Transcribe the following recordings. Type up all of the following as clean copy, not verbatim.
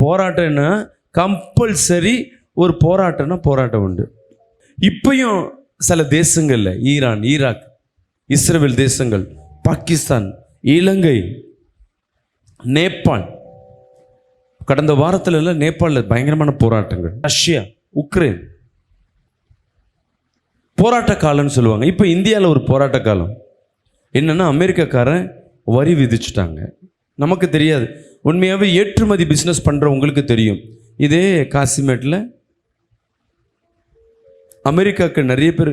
போராட்டம்னா compulsory ஒரு போராட்டம் உண்டு. இப்பயும் சில தேசங்கள்ல ஈரான், ஈராக், இஸ்ரேல் தேசங்கள், பாகிஸ்தான், இலங்கை, நேபாள், கடந்த வாரத்துல எல்லாம் நேபாளில் பயங்கரமான போராட்டங்கள், ரஷ்யா, உக்ரைன் போராட்ட காலம்னு சொல்லுவாங்க. இப்போ இந்தியாவில் ஒரு போராட்ட காலம் என்னன்னா, அமெரிக்காக்காரன் வரி விதிச்சுட்டாங்க. நமக்கு தெரியாது, உண்மையாகவே ஏற்றுமதி பிஸ்னஸ் பண்ணுறவங்களுக்கு தெரியும். இதே காசிமேட்டில் அமெரிக்காவுக்கு நிறைய பேர்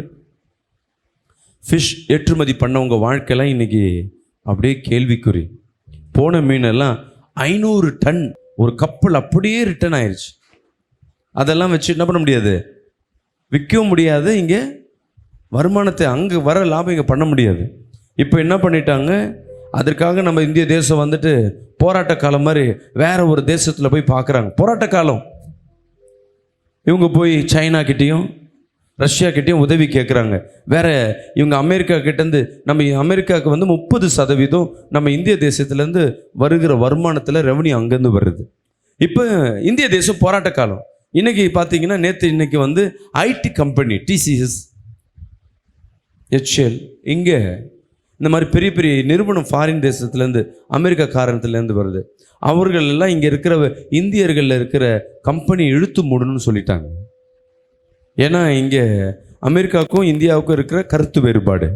ஃபிஷ் ஏற்றுமதி பண்ணவங்க வாழ்க்கையெல்லாம் இன்னைக்கு அப்படியே கேள்விக்குறி. போன மீனெல்லாம் 500 டன் ஒரு கப்பல் அப்படியே ரிட்டர்ன் ஆயிடுச்சு. அதெல்லாம் வச்சு என்ன பண்ண முடியாது, விற்கவும் முடியாது, இங்கே வருமானத்தை அங்கே வர லாபம் இங்கே பண்ண முடியாது. இப்போ என்ன பண்ணிட்டாங்க, அதற்காக நம்ம இந்திய தேசம் வந்துட்டு போராட்ட காலம் மாதிரி வேற ஒரு தேசத்தில் போய் பார்க்குறாங்க. போராட்ட காலம் இவங்க போய் சைனா கிட்டேயும் ரஷ்யா கிட்டேயும் உதவி கேட்குறாங்க. வேற இவங்க அமெரிக்கா கிட்டேருந்து, நம்ம அமெரிக்காவுக்கு வந்து 30% நம்ம இந்திய தேசத்துலேருந்து வருகிற வருமானத்தில் ரெவன்யூ அங்கேருந்து வருது. இப்போ இந்திய தேசம் போராட்ட காலம். இன்னைக்கு பார்த்தீங்கன்னா, இன்னைக்கு வந்து ஐடி கம்பெனி டிசிஎஸ், HCL, இங்கே இந்த மாதிரி பெரிய பெரிய நிறுவனம் ஃபாரின் தேசத்துலேருந்து, அமெரிக்கா காரணத்துலேருந்து வருது. அவர்கள் எல்லாம் இங்கே இருக்கிற இந்தியர்களில் இருக்கிற கம்பெனி இழுத்து மூடணும்னு சொல்லிட்டாங்க. ஏன்னா இங்கே அமெரிக்காவுக்கும் இந்தியாவுக்கும் இருக்கிற கருத்து வேறுபாடு.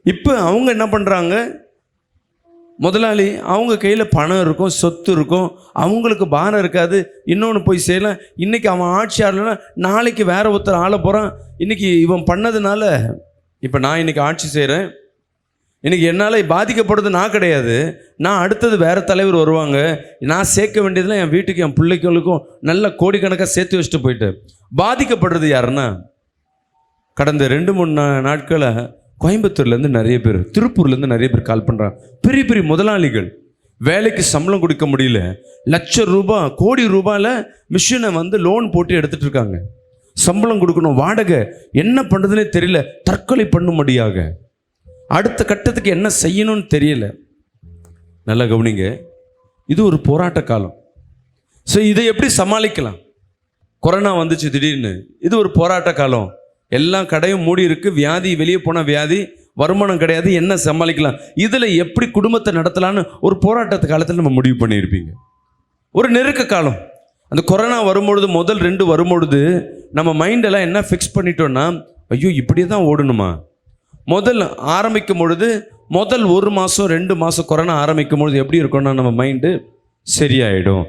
இப்போ அவங்க என்ன பண்ணுறாங்க, முதலாளி அவங்க கையில் பணம் இருக்கும், சொத்து இருக்கும், அவங்களுக்கு பாரம் இருக்காது, இன்னொன்று போய் செய்யலாம். இன்றைக்கி அவன் ஆட்சி ஆடலைன்னா நாளைக்கு வேற ஒருத்தர் ஆள போகிறான். இன்றைக்கி இவன் பண்ணதுனால இப்போ நான் இன்றைக்கி ஆட்சி செய்கிறேன், இன்றைக்கி என்னால் பாதிக்கப்படுறது நான் கிடையாது, நான் அடுத்தது வேறு தலைவர் வருவாங்க, நான் சேர்க்க வேண்டியதில் என் வீட்டுக்கு என் பிள்ளைகளுக்கும் நல்ல கோடிக்கணக்காக சேர்த்து வச்சுட்டு போயிட்டு பாதிக்கப்படுறது யாருன்னா, கடந்த 2-3 நாட்களில் கோயம்புத்தூர்லேருந்து நிறைய பேர், திருப்பூர்லேருந்து நிறைய பேர் கால் பண்ணுறாங்க. பெரிய பெரிய முதலாளிகள், வேலைக்கு சம்பளம் கொடுக்க முடியல, லட்சம் ரூபாய் கோடி ரூபாயில் மிஷினை வந்து லோன் போட்டு எடுத்துகிட்டு இருக்காங்க. சம்பளம் கொடுக்கணும், வாடகை, என்ன பண்ணுறதுனே தெரியல, தற்கொலை பண்ணும்படியாக அடுத்த கட்டத்துக்கு என்ன செய்யணும்னு தெரியல. நல்லா கவனிங்க, இது ஒரு போராட்ட காலம். ஸோ இதை எப்படி சமாளிக்கலாம்? கொரோனா வந்துச்சு திடீர்னு, இது ஒரு போராட்ட காலம். எல்லா கடையும் மூடி இருக்கு, வியாதி, வெளியே போன வியாதி, வருமானம் கிடையாது, என்ன சமாளிக்கலாம், இதில் எப்படி குடும்பத்தை நடத்தலான்னு ஒரு போராட்டத்து காலத்தில் நம்ம முடிவு பண்ணியிருப்பீங்க. ஒரு நெருக்க காலம். அந்த கொரோனா வரும்பொழுது, முதல் 2 வரும்பொழுது நம்ம மைண்டெல்லாம் என்ன ஃபிக்ஸ் பண்ணிட்டோன்னா, ஐயோ இப்படியே தான் ஓடணுமா. முதல் ஆரம்பிக்கும் பொழுது, முதல் 1 மாதம் 2 மாதம் கொரோனா ஆரம்பிக்கும் பொழுது எப்படி இருக்கும்னா, நம்ம மைண்டு சரியாயிடும்,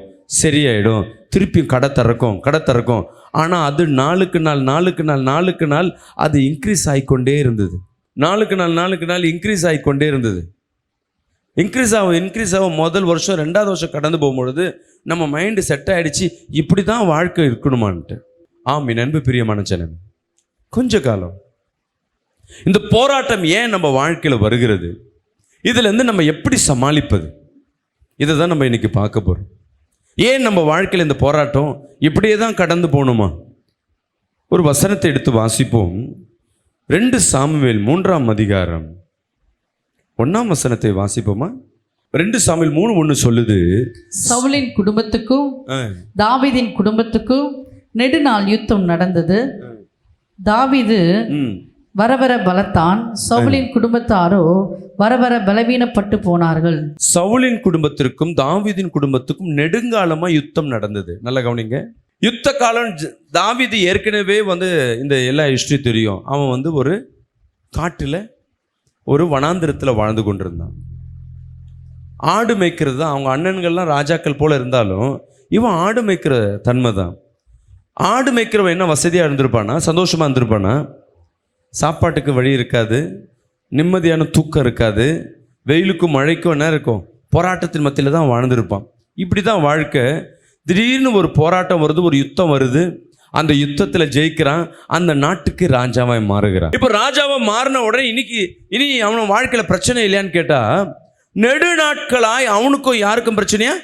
திருப்பி கடை திறக்கும். ஆனால் அது நாளுக்கு நாள் அது இன்க்ரீஸ் ஆகிக்கொண்டே இருந்தது. நாளுக்கு நாள் இன்க்ரீஸ் ஆகிக்கொண்டே இருந்தது. இன்க்ரீஸ் ஆகும். முதல் வருஷம் 2வது வருஷம் கடந்து போகும்பொழுது நம்ம மைண்டு செட் ஆகிடுச்சு, இப்படி தான் வாழ்க்கை இருக்கணுமான்ட்டு. ஆமீன். அன்பு பிரியமான ஜனமே, கொஞ்ச காலம் இந்த போராட்டம் ஏன் நம்ம வாழ்க்கையில் வருகிறது, இதுலேருந்து நம்ம எப்படி சமாளிப்பது, இதை தான் நம்ம இன்னைக்கு பார்க்க போகிறோம். ஏன் நம்ம வாழ்க்கையில் இந்த போராட்டம் இப்படியே தான் கடந்து போகணுமா? ஒரு வசனத்தை எடுத்து வாசிப்போம். 2 சாமுவேல் 3ஆம் அதிகாரம் 1ஆம் வசனத்தை வாசிப்போமா? 2 சாமுவேல் 3:1 சொல்லுது, சவுலின் குடும்பத்துக்கும் தாவீதின் குடும்பத்துக்கும் நெடுநாள் யுத்தம் நடந்தது. தாவீது வரவர பலத்தான், சவுலின் குடும்பத்தாரோ வரவர பலவீனப்பட்டு போனார்கள். சவுலின் குடும்பத்திற்கும் தாவீதின் குடும்பத்துக்கும் நெடுங்காலமா யுத்தம் நடந்தது. நல்ல கவனிங்க, யுத்த காலம். தாவீது ஏற்கனவே வந்து இந்த எல்லா ஹிஸ்டரி தெரியும். அவன் வந்து ஒரு காட்டில், ஒரு வனாந்திரத்தில் வாழ்ந்து கொண்டிருந்தான். ஆடு மேய்க்கிறது தான். அவங்க அண்ணன்கள்லாம் ராஜாக்கள் போல இருந்தாலும் இவன் ஆடு மேய்க்கிற தன்மை தான். ஆடு மேய்க்கிறவன் என்ன வசதியாக இருந்திருப்பானா, சந்தோஷமாக இருந்திருப்பானா? சாப்பாட்டுக்கு வழி இருக்காது, நிம்மதியான தூக்கம் இருக்காது, வெயிலுக்கும் மழைக்கும் என்ன இருக்கும், போராட்டத்தின் மத்தியில் தான் வாழ்ந்திருப்பான். இப்படி தான் வாழ்க்கை. திடீர்னு ஒரு போராட்டம் வருது, ஒரு யுத்தம் வருது, அந்த யுத்தத்தில் ஜெயிக்கிறான், அந்த நாட்டுக்கு ராஜாவாய் மாறுகிறான். இப்போ ராஜாவாக மாறின உடனே இனி அவன் வாழ்க்கையில் பிரச்சனை இல்லையான்னு கேட்டால், நெடு நாட்களாய் அவனுக்கும் யாருக்கும் பிரச்சனையா?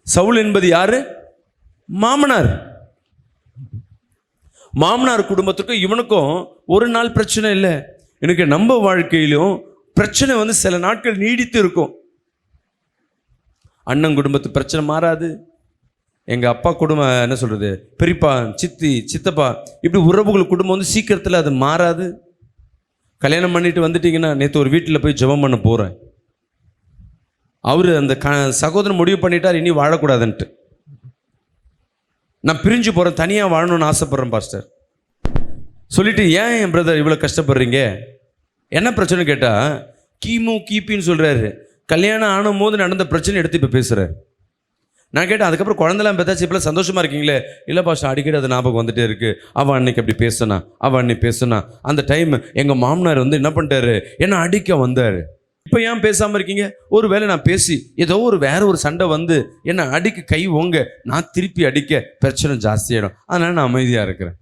சவுல் என்பது யாரு? மாமனார். குடும்பத்துக்கும் இவனுக்கும் ஒரு நாள் பிரச்சனை இல்லை. எனக்கு நம்ம வாழ்க்கையிலும் பிரச்சனை வந்து சில நாட்கள் நீடித்து இருக்கும். அண்ணன் குடும்பத்து பிரச்சனை மாறாது, எங்கள் அப்பா குடும்பம் என்ன சொல்கிறது, பெரியப்பா சித்தி சித்தப்பா இப்படி உறவுகள் குடும்பம் வந்து சீக்கிரத்தில் அது மாறாது. கல்யாணம் பண்ணிட்டு வந்துட்டிங்கன்னா, நேற்று ஒரு வீட்டில் போய் ஜெபம் பண்ண போகிறேன். அவர் அந்த சகோதரன் முடிவு பண்ணிட்டார் இனி வாழக்கூடாதுன்ட்டு. நான் பிரிஞ்சு போகிறேன், தனியாக வாழணும்னு ஆசைப்பட்றேன் பாஸ்டர் சொல்லிட்டு, ஏன் என் பிரதர் இவ்வளோ கஷ்டப்படுறீங்க, என்ன பிரச்சனை கேட்டால் கிபின்னு சொல்கிறாரு. கல்யாணம் ஆனும் போது நடந்த பிரச்சனை எடுத்து இப்போ பேசுகிறார். நான் கேட்டேன், அதுக்கப்புறம் குழந்தைலாம் பார்த்தாச்சு இப்போலாம் சந்தோஷமாக இருக்கீங்களே? இல்லை பாஸ்டர், அடிக்கடி அது ஞாபகம் வந்துட்டே இருக்குது. அவள் அன்னைக்கு அப்படி பேசினா, அவள் அன்னைக்கு பேசினா, அந்த டைம் எங்கள் மாமனார் வந்து என்ன பண்ணிட்டாரு, என்னை அடிக்க வந்தார். இப்போ ஏன் பேசாமல் இருக்கீங்க? ஒரு வேளை நான் பேசி ஏதோ வேற ஒரு சண்டை வந்து என்னை அடிக்க கை ஓங்க, நான் திருப்பி அடிக்க பிரச்சனை ஜாஸ்தியாகிடும், அதனால் நான் அமைதியாக இருக்கிறேன்.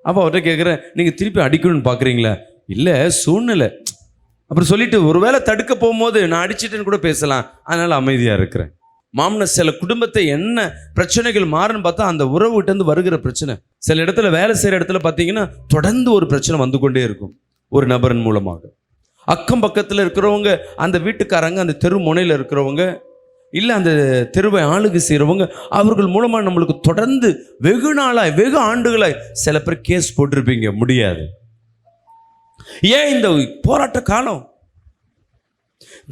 அப்போ அவர்கிட்ட கேட்குறேன், நீங்கள் திருப்பி அடிக்கணும்னு பார்க்குறீங்களா? இல்லை, சூழ்நிலை. அப்புறம் சொல்லிட்டு ஒரு வேளை தடுக்க போகும்போது நான் அடிச்சிட்டேன்னு கூட பேசலாம், அதனால் அமைதியாக இருக்கிறேன். மாமனார் சில குடும்பத்தை என்ன பிரச்சனைகள் மாறுன்னு பார்த்தா அந்த உறவுகிட்டேருந்து வருகிற பிரச்சனை. சில இடத்துல வேலை செய்கிற இடத்துல பார்த்தீங்கன்னா தொடர்ந்து ஒரு பிரச்சனை வந்து கொண்டே இருக்கும் ஒரு நபரின் மூலமாக. அக்கம் பக்கத்தில் இருக்கிறவங்க, அந்த வீட்டுக்காரங்க, அந்த தெரு முனையில் இருக்கிறவங்க, இல்லை அந்த தெருவை ஆளுகை செய்கிறவங்க, அவர்கள் மூலமாக நம்மளுக்கு தொடர்ந்து வெகு நாளாய் வெகு ஆண்டுகளாய் சில பேர் கேஸ் போட்டிருப்பீங்க. முடியாது. ஏன் இந்த போராட்ட காலம்?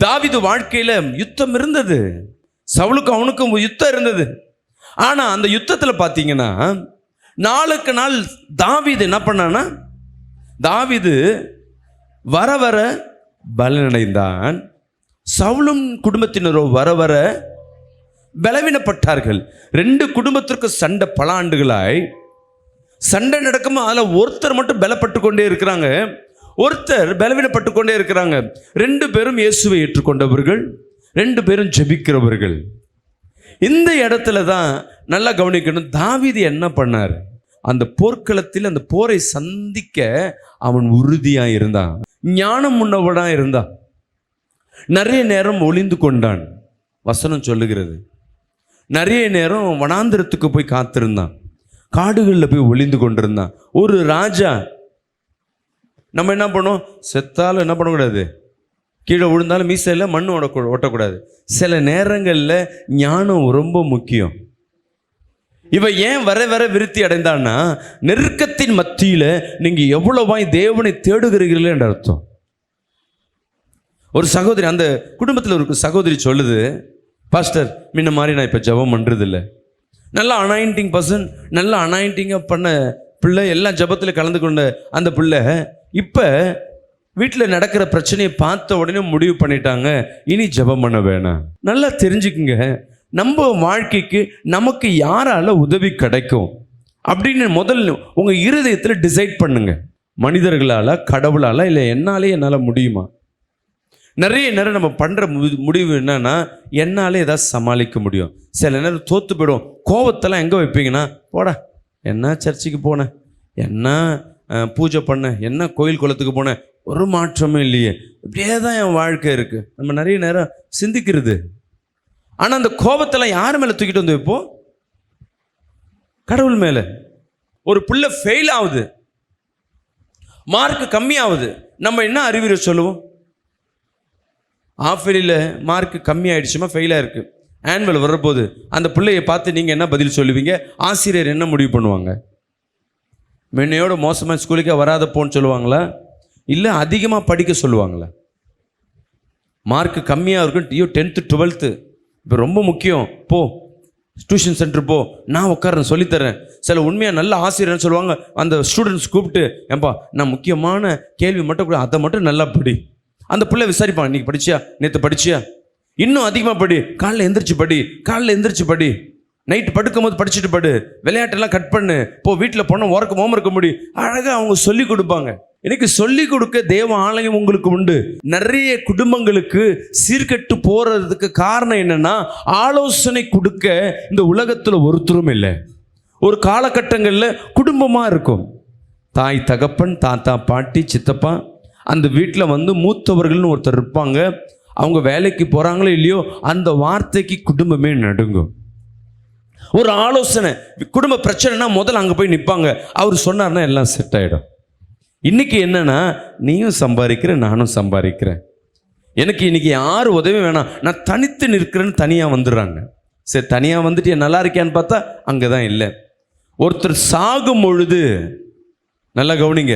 தாவீது வாழ்க்கையில் யுத்தம் இருந்தது, சவுலுக்கு அவனுக்கும் யுத்தம் இருந்தது. ஆனால் அந்த யுத்தத்தில் பார்த்தீங்கன்னா நாளுக்கு நாள் தாவீது என்ன பண்ணான்னா, தாவீது வர வர பலனடைந்தான், சவுலும் குடும்பத்தினரோ வர வர பலவீனப்பட்டார்கள். ரெண்டு குடும்பத்திற்கு சண்டை பல ஆண்டுகளாய் சண்டை நடக்கும். அதில் ஒருத்தர் மட்டும் பலப்பட்டு கொண்டே இருக்கிறாங்க, ஒருத்தர் பலவீனப்பட்டு கொண்டே இருக்கிறாங்க. ரெண்டு பேரும் இயேசுவை ஏற்றுக்கொண்டவர்கள், ரெண்டு பேரும் ஜெபிக்கிறவர்கள். இந்த இடத்துல தான் நல்லா கவனிக்கணும். தாவீது என்ன பண்ணார்? அந்த போர்க்களத்தில் அந்த போரை சந்திக்க அவன் உறுதியாக இருந்தான், ஞானம் உண்ணவனாக இருந்தான். நிறைய நேரம் ஒளிந்து கொண்டான், வசனம் சொல்லுகிறது. நிறைய நேரம் வனாந்திரத்துக்கு போய் காத்திருந்தான், காடுகளில் போய் ஒளிந்து கொண்டிருந்தான். ஒரு ராஜா நம்ம என்ன பண்ணோம், செத்தாலும் என்ன பண்ணக்கூடாது, கீழே விழுந்தாலும் மீசையில் மண் ஒட்டக்கூடாது. சில நேரங்களில் ஞானம் ரொம்ப முக்கியம். இவ ஏன் வர வர விருத்தி அடைந்தான்னா, நெருக்கத்தின் மத்தியில் நீங்கள் எவ்வளவாய் தேவனை தேடுகிறீர்கள் என்ற அர்த்தம். ஒரு சகோதரி, அந்த குடும்பத்தில் ஒரு சகோதரி சொல்லுது, பாஸ்டர் முன்ன மாதிரி நான் இப்போ ஜெபம் பண்ணுறதில்லை. நல்லா அனாயிண்டிங் பர்சன், நல்லா அனாயிண்டிங்காக பண்ண பிள்ளை, எல்லாம் ஜெபத்தில் கலந்து கொண்ட அந்த பிள்ளை இப்போ வீட்டில் நடக்கிற பிரச்சனையை பார்த்த உடனே முடிவு பண்ணிட்டாங்க, இனி ஜெபம் பண்ண வேணாம். நல்லா தெரிஞ்சுக்குங்க, நம்ம வாழ்க்கைக்கு நமக்கு யாரால உதவி கிடைக்கும் அப்படின்னு முதல்ல உங்கள் இருதயத்தில் டிசைட் பண்ணுங்க. மனிதர்களால், கடவுளால், இல்லை என்னாலே என்னால் முடியுமா? நிறைய நேரம் நம்ம பண்ணுற முடிவு என்னன்னா, என்னாலே ஏதாவது சமாளிக்க முடியும். சில நேரம் தோற்று போயிடும். கோவத்தெல்லாம் எங்கே வைப்பீங்கன்னா, போடா என்ன சர்ச்சுக்கு போனேன், என்ன பூஜை பண்ணேன், என்ன கோயில் குளத்துக்கு போனேன், ஒரு மாற்றமும் இல்லையே, இப்படியே தான் என் வாழ்க்கை இருக்குது. நம்ம நிறைய நேரம் சிந்திக்கிறது. ஆனால் அந்த கோபத்தெல்லாம் யார் மேலே தூக்கிட்டு வந்து வைப்போம்? கடவுள் மேலே. ஒரு பிள்ளை ஃபெயில் ஆகுது, மார்க் கம்மியாகுது, நம்ம என்ன அறிவுரை சொல்லுவோம்? ஆஃபெலியில் மார்க் கம்மியாயிடுச்சுமா, ஃபெயிலாக இருக்குது, ஆனுவல் வரப்போகுது, அந்த பிள்ளையை பார்த்து நீங்கள் என்ன பதில் சொல்லுவீங்க? ஆசிரியர் என்ன முடிவு பண்ணுவாங்க? முன்னையோட மோசமாக ஸ்கூலுக்கே வராத போன்னு சொல்லுவாங்களா, இல்லை அதிகமாக படிக்க சொல்லுவாங்களா? மார்க் கம்மியாக இருக்கும், 10th 12th இப்போ ரொம்ப முக்கியம், போ டியூஷன் சென்டர் போ, நான் உட்காரன் சொல்லித்தரேன். சில உண்மையாக நல்ல ஆசிரியர்னு சொல்லுவாங்க, அந்த ஸ்டூடெண்ட்ஸ் கூப்பிட்டு, ஏன்பா நான் முக்கியமான கேள்வி மட்டும் கூட அதை மட்டும் நல்லா படி. அந்த பிள்ளை விசாரிப்பான், இன்னைக்கு படிச்சியா, நேற்று படிச்சியா, இன்னும் அதிகமாக படி, காலைல எந்திரிச்சு படி, காலைல எந்திரிச்சு படி, நைட்டு படுக்கும் போது படிச்சுட்டு படு, விளையாட்டெல்லாம் கட் பண்ணு, போ வீட்டில் போனால் ஹோம் இருக்க முடி, அழகாக அவங்க சொல்லி கொடுப்பாங்க. எனக்கு சொல்லி கொடுக்க தேவ ஆலயம் உங்களுக்கு உண்டு. நிறைய குடும்பங்களுக்கு சீர்கெட்டு போறதுக்கு காரணம் என்னன்னா, ஆலோசனை கொடுக்க இந்த உலகத்தில் ஒருத்தரும் இல்லை. ஒரு காலகட்டங்களில் குடும்பமாக இருக்கும், தாய் தகப்பன், தாத்தா பாட்டி சித்தப்பா, அந்த வீட்டில் வந்து மூத்தவர்கள்னு ஒருத்தர் இருப்பாங்க. அவங்க வேலைக்கு போகிறாங்களோ இல்லையோ, அந்த வார்த்தைக்கு குடும்பமே நடுங்கும். ஒரு ஆலோசனை, குடும்ப பிரச்சனைனா முதல்ல அங்கே போய் நிற்பாங்க, அவர் சொன்னார்னா எல்லாம் செட் ஆகிடும். இன்னைக்கு என்னன்னா, நீயும் சம்பாதிக்கிற நானும் சம்பாதிக்கிறேன், எனக்கு இன்னைக்கு யார் உதவி வேணாம், நான் தனித்து நிற்கிறேன்னு தனியாக வந்துடுறாங்க. சரி, தனியாக வந்துட்டு நல்லா இருக்கியான்னு பார்த்தா அங்கே தான் இல்லை. ஒருத்தர் சாகும் பொழுது நல்லா கவனிங்க,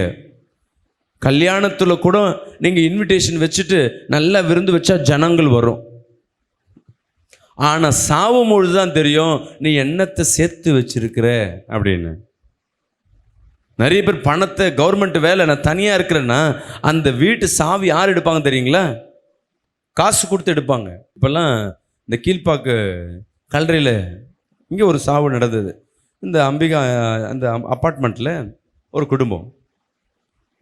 கல்யாணத்தில் கூட நீங்கள் இன்விடேஷன் வச்சுட்டு நல்லா விருந்து வச்சா ஜனங்கள் வரும். ஆனால் சாவும் பொழுது தான் தெரியும் நீ என்னத்தை சேர்த்து வச்சிருக்கிற அப்படின்னு. நிறைய பேர் பணத்தை, கவர்மெண்ட் வேலை, நான் தனியாக இருக்கிறேன்னா அந்த வீட்டு சாவி யார் எடுப்பாங்க தெரியுங்களா? காசு கொடுத்து எடுப்பாங்க. இப்போல்லாம் இந்த கீழ்ப்பாக்கு கல்லறையில் இங்கே ஒரு சாவு நடந்தது. இந்த அம்பிகா அந்த அப்பார்ட்மெண்ட்டில் ஒரு குடும்பம்,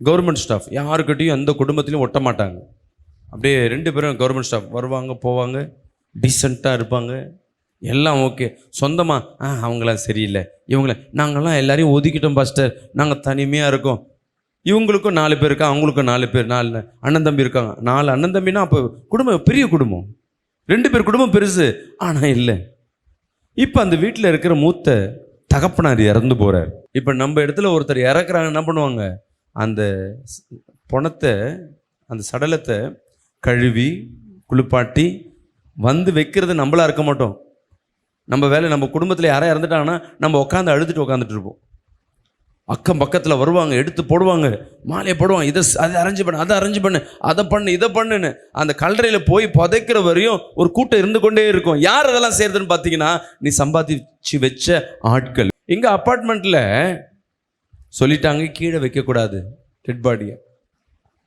கவர்மெண்ட் ஸ்டாஃப், யாருக்கிட்டையும் அந்த குடும்பத்துலேயும் ஒட்ட மாட்டாங்க. அப்படியே 2 பேரும் கவர்மெண்ட் ஸ்டாஃப் வருவாங்க போவாங்க, டீசெண்டாக இருப்பாங்க, எல்லாம் ஓகே. சொந்தமாக அவங்களாம் சரியில்லை, இவங்கள நாங்கள்லாம் எல்லாரையும் ஒதுக்கிட்டோம் பாஸ்டர், நாங்கள் தனிமையாக இருக்கோம். இவங்களுக்கும் 4 பேர் இருக்கா, அவங்களுக்கும் 4 பேர், 4 அண்ணன் தம்பி இருக்காங்க. 4 அண்ணன் தம்பினா அப்போ குடும்பம் பெரிய குடும்பம், 2 பேர் குடும்பம் பெருசு. ஆனால் இல்லை, இப்போ அந்த வீட்டில் இருக்கிற மூத்த தகப்பனார் இறந்து போகிறார். இப்போ நம்ம இடத்துல ஒருத்தர் இறக்குறாங்க, என்ன பண்ணுவாங்க? அந்த பணத்தை, அந்த சடலத்தை கழுவி குளிப்பாட்டி வந்து வைக்கிறது நம்மளா இருக்க மாட்டோம். நம்ம வேலை, நம்ம குடும்பத்தில் யாராவது இறந்துட்டாங்கன்னா நம்ம உட்காந்து அழுதுட்டு உட்காந்துட்டு இருப்போம். அக்கம் பக்கத்தில் வருவாங்க, எடுத்து போடுவாங்க, மாலையை போடுவாங்க, இதை அதை அரேஞ்ச் பண்ணு, அதை அரேஞ்ச் பண்ணு, அதை பண்ணு, இதை பண்ணுன்னு. அந்த கல்லறையில் போய் புதைக்கிற வரையும் ஒரு கூட்டம் இருந்து கொண்டே இருக்கும். யார் அதெல்லாம் செய்யறதுன்னு பார்த்தீங்கன்னா நீ சம்பாதிச்சு வச்ச ஆட்கள். இங்கே அப்பார்ட்மெண்ட்டில் சொல்லிட்டாங்க கீழே வைக்கக்கூடாது டெட் பாடியை.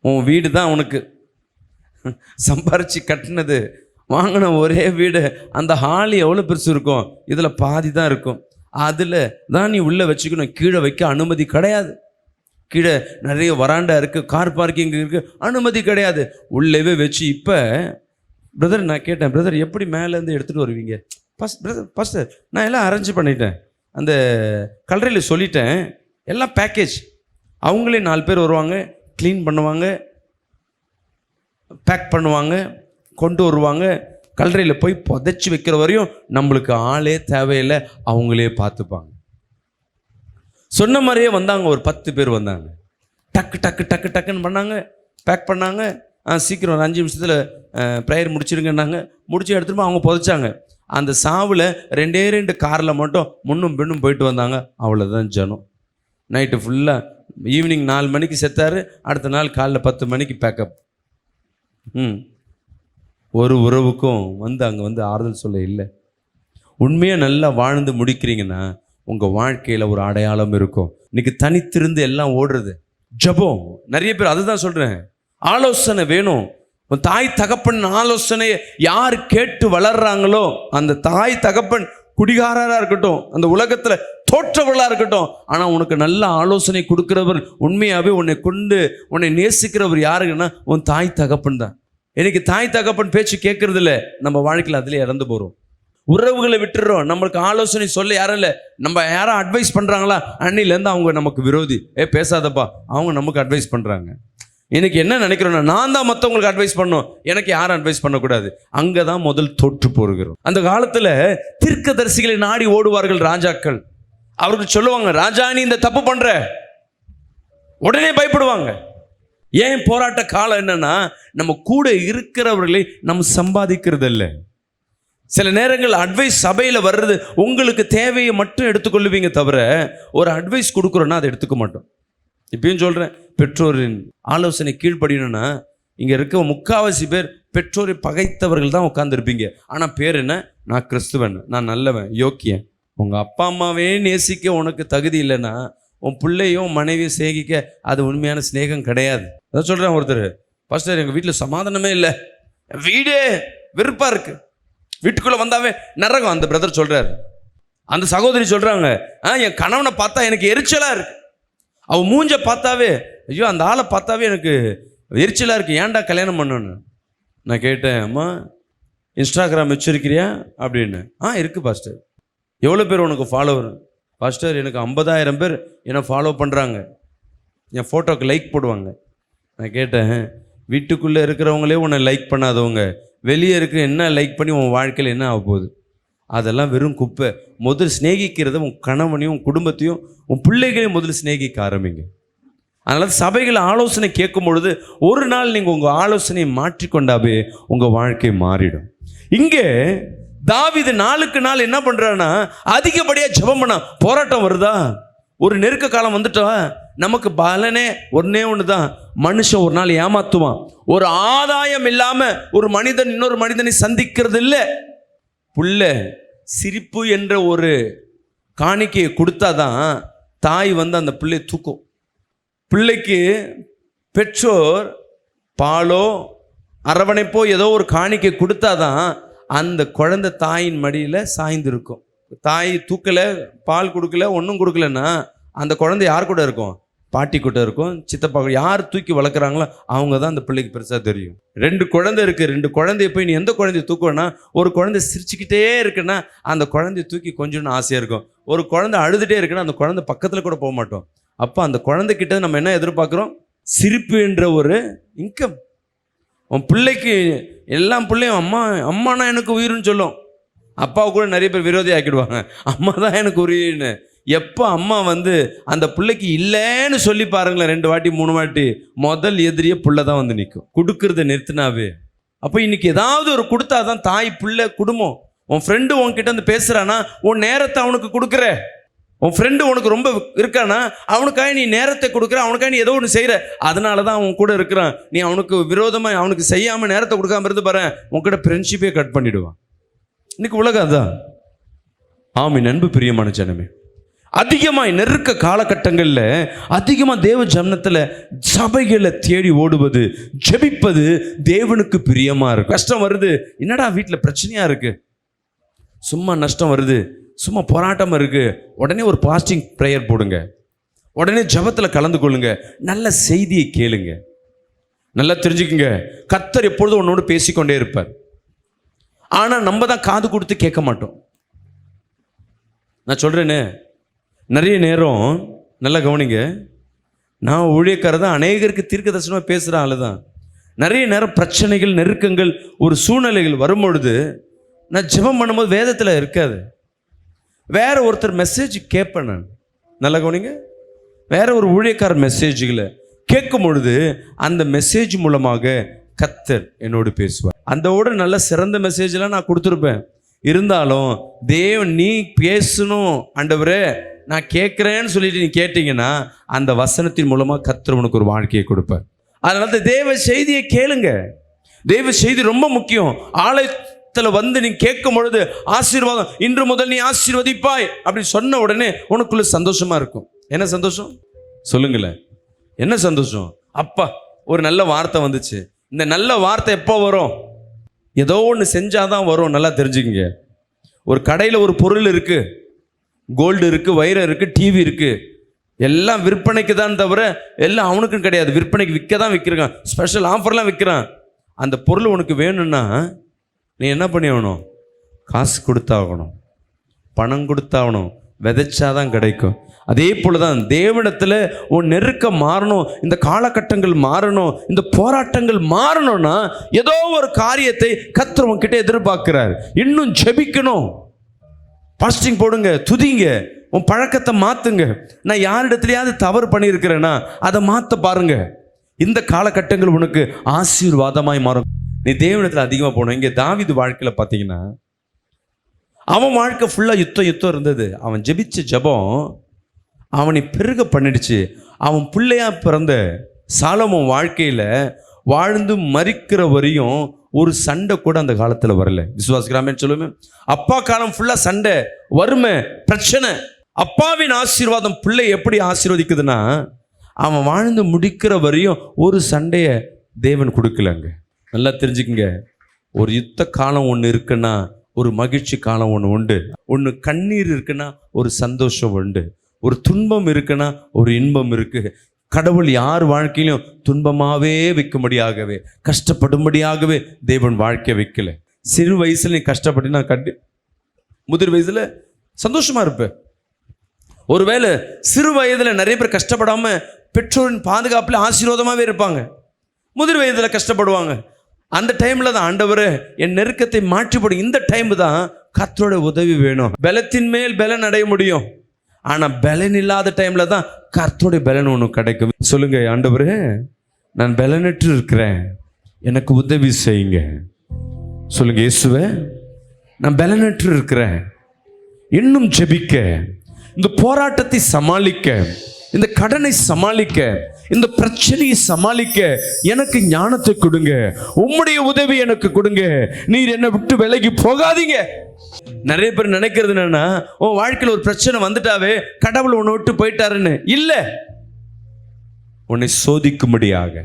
உன் வீடு தான் உனக்கு சம்பாரிச்சு கட்டினது, வாங்கின ஒரே வீடு. அந்த ஹால் எவ்வளோ பெருசு இருக்கும், இதில் பாதி தான் இருக்கும், அதில் தான் நீ உள்ளே வச்சுக்கணும். கீழே வைக்க அனுமதி கிடையாது. கீழே நிறைய வராண்டா இருக்குது, கார் பார்க்கிங் இருக்குது, அனுமதி கிடையாது. உள்ளவே வச்சு. இப்போ பிரதர் நான் கேட்டேன், பிரதர் எப்படி மேலேருந்து எடுத்துகிட்டு வருவீங்க? ஃபஸ்ட்டு நான் எல்லாம் அரேஞ்ச் பண்ணிட்டேன், அந்த கல்லறையில் சொல்லிட்டேன், எல்லாம் பேக்கேஜ். அவங்களே 4 பேர் வருவாங்க, க்ளீன் பண்ணுவாங்க, பேக் பண்ணுவாங்க, கொண்டு வருவாங்க. கல்லறையில் போய் புதைச்சி வைக்கிற வரையும் நம்மளுக்கு ஆளே தேவையில்லை, அவங்களே பார்த்துப்பாங்க. சொன்ன மாதிரியே வந்தாங்க, ஒரு 10 பேர் வந்தாங்க. டக்கு டக்கு டக்கு டக்குன்னு பண்ணாங்க, பேக் பண்ணாங்க. சீக்கிரம் ஒரு 5 நிமிஷத்தில் ப்ரேயர் முடிச்சிருங்கன்னாங்க. முடிச்சு எடுத்துட்டு அவங்க புதைச்சாங்க. அந்த சாவில் 2 காரில் மட்டும் முன்னும் பின்னும் போயிட்டு வந்தாங்க. அவ்வளோதான் ஜனம். நைட்டு ஃபுல்லாக, ஈவினிங் 4 மணிக்கு செத்தார், அடுத்த நாள் காலைல 10 மணிக்கு பேக்கப். ஒரு உறவுக்கும் அங்கே ஆறுதல் சொல்ல இல்லை. உண்மையாக நல்லா வாழ்ந்து முடிக்கிறீங்கன்னா உங்கள் வாழ்க்கையில் ஒரு அடையாளம் இருக்கும். இன்னைக்கு தனித்திருந்து எல்லாம் ஓடுறது ஜபம். நிறைய பேர் அதுதான் சொல்கிறேன், ஆலோசனை வேணும். உன் தாய் தகப்பன் ஆலோசனையை யார் கேட்டு வளர்றாங்களோ, அந்த தாய் தகப்பன் குடிகாரராக இருக்கட்டும், அந்த உலகத்தில் தோற்றவர்களாக இருக்கட்டும், ஆனால் உனக்கு நல்ல ஆலோசனை கொடுக்குறவர், உண்மையாகவே உன்னை கொண்டு உன்னை நேசிக்கிறவர் யாருக்குன்னா உன் தாய் தகப்பன் தான். எனக்கு தாய் தகப்பன் பேச்சு கேட்கறது இல்லை, நம்ம வாழ்க்கையில் அதிலே இறந்து போகிறோம். உறவுகளை விட்டுறோம். நம்மளுக்கு ஆலோசனை சொல்ல யாரும் இல்லை. நம்ம யாரும் அட்வைஸ் பண்ணுறாங்களா, அன்னிலேருந்து அவங்க நமக்கு விரோதி. பேசாதப்பா, அவங்க நமக்கு அட்வைஸ் பண்ணுறாங்க. எனக்கு என்ன நினைக்கிறோன்னா, நான் தான் மற்றவங்களுக்கு அட்வைஸ் பண்ணணும், எனக்கு யாரும் அட்வைஸ் பண்ணக்கூடாது. அங்கே தான் முதல் தோற்று போகிறோம். அந்த காலத்தில் தீர்க்கதரிசிகளை நாடி ஓடுவார்கள் ராஜாக்கள். அவருக்கு சொல்லுவாங்க, ராஜா நீ இந்த தப்பு பண்ற, உடனே பயப்படுவாங்க. ஏன் போராட்ட காலம் என்னன்னா, நம்ம கூட இருக்கிறவர்களை நம்ம சம்பாதிக்கிறது இல்லை. சில நேரங்கள் அட்வைஸ் சபையில் வர்றது உங்களுக்கு தேவையை மட்டும் எடுத்துக்கொள்ளுவீங்க தவிர, ஒரு அட்வைஸ் கொடுக்குறோன்னா அதை எடுத்துக்க மாட்டோம். இப்பயும் சொல்கிறேன், பெற்றோரின் ஆலோசனை கீழ்ப்படியணும்னா, இங்கே இருக்க முக்காவாசி பேர் பெற்றோரை பகைத்தவர்கள் தான் உட்காந்துருப்பீங்க. ஆனால் பேர் என்ன? நான் கிறிஸ்துவன், நான் நல்லவன், யோக்கியன். உங்கள் அப்பா அம்மாவே நேசிக்க உனக்கு தகுதி இல்லைன்னா உன் பிள்ளையும் மனைவியும் சேகிக்க அது உண்மையான ஸ்நேகம் கிடையாது. அதான் சொல்கிறேன், ஒருத்தர் பாஸ்டர் எங்கள் வீட்டில் சமாதானமே இல்லை, வீடே வெறுப்பாக இருக்குது, வீட்டுக்குள்ளே வந்தாவே நரகம். அந்த பிரதர் சொல்கிறார், அந்த சகோதரி சொல்கிறாங்க, என் கணவனை பார்த்தா எனக்கு எரிச்சலாக இருக்குது, அவன் மூஞ்ச பார்த்தாவே, ஐயோ அந்த ஆளை பார்த்தாவே எனக்கு எரிச்சலாக இருக்குது, ஏன்டா கல்யாணம் பண்ணணுன்னு. நான் கேட்டேன், அம்மா இன்ஸ்டாகிராம் வச்சுருக்கிறியா அப்படின்னு. இருக்குது பாஸ்டர். எவ்வளோ பேர் உனக்கு ஃபாலோவர்? பாஸ்டர் எனக்கு 50,000 பேர் என்னை ஃபாலோ பண்ணுறாங்க, என் ஃபோட்டோக்கு லைக் போடுவாங்க. நான் கேட்டேன், வீட்டுக்குள்ளே இருக்கிறவங்களே உன்னை லைக் பண்ணாதவங்க வெளியே இருக்க என்ன லைக் பண்ணி உன் வாழ்க்கையில் என்ன ஆக போகுது? அதெல்லாம் வெறும் குப்பை. முதல் சிநேகிக்கிறத உன் கணவனையும் உன் குடும்பத்தையும் உன் பிள்ளைகளையும் முதல் சிநேகிக்க ஆரம்பிங்க. அதனால சபைகள் ஆலோசனை கேட்கும் பொழுது ஒரு நாள் நீங்கள் உங்கள் ஆலோசனையை மாற்றிக்கொண்டாவே உங்கள் வாழ்க்கை மாறிடும். இங்கே தாவீது நாளுக்கு நாள் என்ன பண்ணுறான்னா அதிகப்படியாக ஜெபம் பண்ண. போராட்டம் வருதா, ஒரு நெருக்க காலம் வந்துட்டா நமக்கு பலனே ஒன்னே ஒன்று தான், மனுஷன் ஒரு நாள் ஏமாத்துவான். ஒரு ஆதாயம் இல்லாமல் ஒரு மனிதன் இன்னொரு மனிதனை சந்திக்கிறது இல்லை. புள்ள சிரிப்பு என்ற ஒரு காணிக்கையை கொடுத்தாதான் தாய் அந்த பிள்ளையை தூக்கும். பிள்ளைக்கு பெற்றோர் பாலோ அரவணைப்போ ஏதோ ஒரு காணிக்கை கொடுத்தாதான் அந்த குழந்தை தாயின் மடியில் சாய்ந்திருக்கும். தாய் தூக்கலை, பால் கொடுக்கல, ஒன்றும் கொடுக்கலன்னா அந்த குழந்தை யார் கூட இருக்கும்? பாட்டி கூட இருக்கும், சித்தப்பா. யார் தூக்கி வளர்க்குறாங்களோ அவங்க தான் அந்த பிள்ளைக்கு பெருசாக தெரியும். 2 குழந்தை இருக்குது, 2 குழந்தைய போய் நீ எந்த குழந்தைய தூக்குவேன்னா, ஒரு குழந்தை சிரிச்சுக்கிட்டே இருக்குன்னா அந்த குழந்தைய தூக்கி கொஞ்சம்னு ஆசையாக இருக்கும். ஒரு குழந்தை அழுதுகிட்டே இருக்குன்னா அந்த குழந்தை பக்கத்தில் கூட போக மாட்டோம். அப்போ அந்த குழந்தைகிட்ட நம்ம என்ன எதிர்பார்க்குறோம்? சிரிப்பு என்ற ஒரு இன்கம். உன் பிள்ளைக்கு எல்லா பிள்ளையும் அம்மானா எனக்கு உயிர்னு சொல்லும். அப்பாவை கூட நிறைய பேர் விரோதி ஆக்கிடுவாங்க, அம்மா தான் எனக்கு உயிர்னு. எப்போ அம்மா அந்த பிள்ளைக்கு இல்லைன்னு சொல்லி பாருங்களேன், 2 வாட்டி 3 வாட்டி, முதல் எதிரியே பிள்ளை தான் நிற்கும். கொடுக்கறத நிறுத்தினாவே. அப்போ இன்னைக்கு ஏதாவது ஒரு கொடுத்தாதான் தாய் பிள்ளை குடும்பம். உன் ஃப்ரெண்டு உன்கிட்ட பேசுகிறானா உன் நேரத்தை அவனுக்கு கொடுக்குற. உன் ஃப்ரெண்டு உனக்கு ரொம்ப இருக்கானா அவனுக்காக நீ நேரத்தை கொடுக்குற, அவனுக்காக நீ ஏதோ ஒன்று செய்கிற. அதனால தான் அவன் கூட இருக்கிறான். நீ அவனுக்கு விரோதமாக அவனுக்கு செய்யாமல் நேரத்தை கொடுக்காம இருந்து பாரு, உன்கிட்ட ஃப்ரெண்ட்ஷிப்பே கட் பண்ணிடுவான். இன்னைக்கு உலகம் அதான். ஆமீன். அன்பு பிரியமான ஜனமே, அதிகமாக நெருக்க காலகட்டங்களில் அதிகமாக தேவ ஜனத்தில் சபைகளை தேடி ஓடுவது, ஜெபிப்பது தேவனுக்கு பிரியமாக இருக்கும். கஷ்டம் வருது, என்னடா வீட்டில் பிரச்சனையாக இருக்குது, சும்மா நஷ்டம் வருது, சும்மா போராட்டம் இருக்குது, உடனே ஒரு பாஸ்டிங் ப்ரேயர் போடுங்க, உடனே ஜெபத்தில் கலந்து கொள்ளுங்க, நல்ல செய்தியை கேளுங்க. நல்லா தெரிஞ்சுக்குங்க, கர்த்தர் எப்பொழுதும் உன்னோடு பேசிக்கொண்டே இருப்பார். ஆனால் நம்ம தான் காது கொடுத்து கேட்க மாட்டோம். நான் சொல்கிறேன்னு, நிறைய நேரம் நல்லா கவனிங்க, நான் ஊழியக்காரர் தான், அநேகருக்கு தீர்க்க தரிசனமாக பேசுகிற ஆள் தான். நிறைய நேரம் பிரச்சனைகள், நெருக்கங்கள், ஒரு சூழ்நிலைகள் வரும்பொழுது நான் ஜெபம் பண்ணும்போது வேதத்தில் இருக்காது, வேற ஒருத்தர் மெசேஜ் கேட்பேன். நான் நல்லா கவனிங்க, வேற ஒரு ஊழியக்காரர் மெசேஜ்களை கேட்கும் பொழுது அந்த மெசேஜ் மூலமாக கர்த்தர் என்னோடு பேசுவார். அதோட நல்ல சிறந்த மெசேஜ்லாம் நான் கொடுத்துருப்பேன். இருந்தாலும் தேவன் நீ பேசணும் ஆண்டவரே நான் கேட்குறேன்னு சொல்லிட்டு நீ கேட்டீங்கன்னா அந்த வசனத்தின் மூலமாக கர்த்தர் உனக்கு ஒரு வாழ்க்கையை கொடுப்பார். அதனால தேவ செய்தியை கேளுங்க. தேவ செய்தி ரொம்ப முக்கியம். ஆலயத்தில் நீ கேட்கும் பொழுது ஆசீர்வாதம், இன்று முதல் நீ ஆசீர்வதிப்பாய் அப்படி சொன்ன உடனே உனக்குள்ள சந்தோஷமா இருக்கும். என்ன சந்தோஷம் சொல்லுங்களேன்? என்ன சந்தோஷம்? அப்பா ஒரு நல்ல வார்த்தை வந்துச்சு. இந்த நல்ல வார்த்தை எப்போ வரும்? ஏதோ ஒன்று செஞ்சாதான் வரும். நல்லா தெரிஞ்சுக்கங்க. ஒரு கடையில் ஒரு பொருள் இருக்கு, கோல்டு இருக்கு, வைரம் இருக்கு, டிவி இருக்கு, எல்லாம் விற்பனைக்கு தான் தவிர எல்லாம் அவனுக்கும் கிடையாது. விற்பனைக்கு விற்க தான் விற்கிறான், ஸ்பெஷல் ஆஃபர்லாம் விற்கிறான். அந்த பொருள் உனக்கு வேணும்னா நீ என்ன பண்ணியாகணும்? காசு கொடுத்தாகணும், பணம் கொடுத்தாகணும், விதைச்சாதான் கிடைக்கும். அதே போல தான் தேவனிடத்தில் உன் நெருக்கம் மாறணும், இந்த காலகட்டங்கள் மாறணும், இந்த போராட்டங்கள் மாறணும்னா ஏதோ ஒரு காரியத்தை கர்த்தர் உன்கிட்ட எதிர்பார்க்கிறார். இன்னும் ஜெபிக்கணும், பாஸ்டிங் போடுங்க, துதிங்க, உன் பழக்கத்தை மாற்றுங்க. நான் யாரிடத்துலையாவது தவறு பண்ணியிருக்கிறேன்னா அதை மாற்ற பாருங்க. இந்த காலகட்டங்கள் உனக்கு ஆசீர்வாதமாய் மாறும். நீ தேவனிடத்தில் அதிகமாக போகணும். இங்கே தாவீது வாழ்க்கையில் பார்த்தீங்கன்னா அவன் வாழ்க்கை ஃபுல்லாக யுத்தம் இருந்தது. அவன் ஜெபிச்ச ஜெபம் அவனை பெருக பண்ணிடுச்சு. அவன் பிள்ளையா பிறந்த சாலமோன் வாழ்க்கையில் வாழ்ந்து மரிக்கிற வரையும் ஒரு சண்டை கூட அந்த காலத்தில் வரல. விசுவாசிக்கிறாமேன்னு சொல்லுவேன். அப்பா காலம் ஃபுல்லாக சண்டை, வறுமை, பிரச்சனை. அப்பாவின் ஆசீர்வாதம் பிள்ளை எப்படி ஆசீர்வதிக்குதுன்னா அவன் வாழ்ந்து முடிக்கிற வரையும் ஒரு சண்டையை தேவன் கொடுக்கலங்க. நல்லா தெரிஞ்சுக்குங்க, ஒரு யுத்த காலம் ஒன்று இருக்குன்னா ஒரு மகிழ்ச்சி காலம் ஒன்று உண்டு. ஒன்று கண்ணீர் இருக்குன்னா ஒரு சந்தோஷம் உண்டு. ஒரு துன்பம் இருக்குன்னா ஒரு இன்பம் இருக்கு. கடவுள் யார் வாழ்க்கையிலும் துன்பமாகவே வைக்கும்படியாகவே, கஷ்டப்படும்படியாகவே தேவன் வாழ்க்கை வைக்கல. சிறு வயசுல நீ கஷ்டப்பட்டினா முதிர் வயசுல சந்தோஷமா இருப்ப. ஒருவேளை சிறு வயதுல நிறைய பேர் கஷ்டப்படாம பெற்றோரின் பாதுகாப்புல ஆசீர்வாதமாகவே இருப்பாங்க. முதிர் வயதுல கஷ்டப்படுவாங்க. அந்த டைம்ல தான் ஆண்டவரே என் நெருக்கத்தை மாற்றி போடும். இந்த டைம் தான் கர்த்தரோட உதவி வேணும். பலத்தின் மேல் பலன் அடைய முடியும். ஆனால் பலன் இல்லாத டைமில் தான் கர்த்தருடைய பலன் ஒன்று கிடைக்கும். சொல்லுங்க, ஆண்டவரே நான் பலனற்று இருக்கிறேன், எனக்கு உதவி செய்யுங்க. சொல்லுங்க, இயேசுவே நான் பலனற்று இருக்கிறேன், இன்னும் ஜெபிக்க, இந்த போராட்டத்தை சமாளிக்க, இந்த கடனை சமாளிக்க, இந்த பிரச்சனையை சமாளிக்க எனக்கு ஞானத்தை கொடுங்க, உம்முடைய உதவி எனக்கு கொடுங்க, நீர் என்னை விட்டு விலகி போகாதீங்க. நிறைய பேர் நினைக்கிறது என்னன்னா, உன் வாழ்க்கையில் ஒரு பிரச்சனை வந்துட்டாவே கடவுள் உன்னை விட்டு போயிட்டாருன்னு. இல்லை, உன்னை சோதிக்கும்படியாக.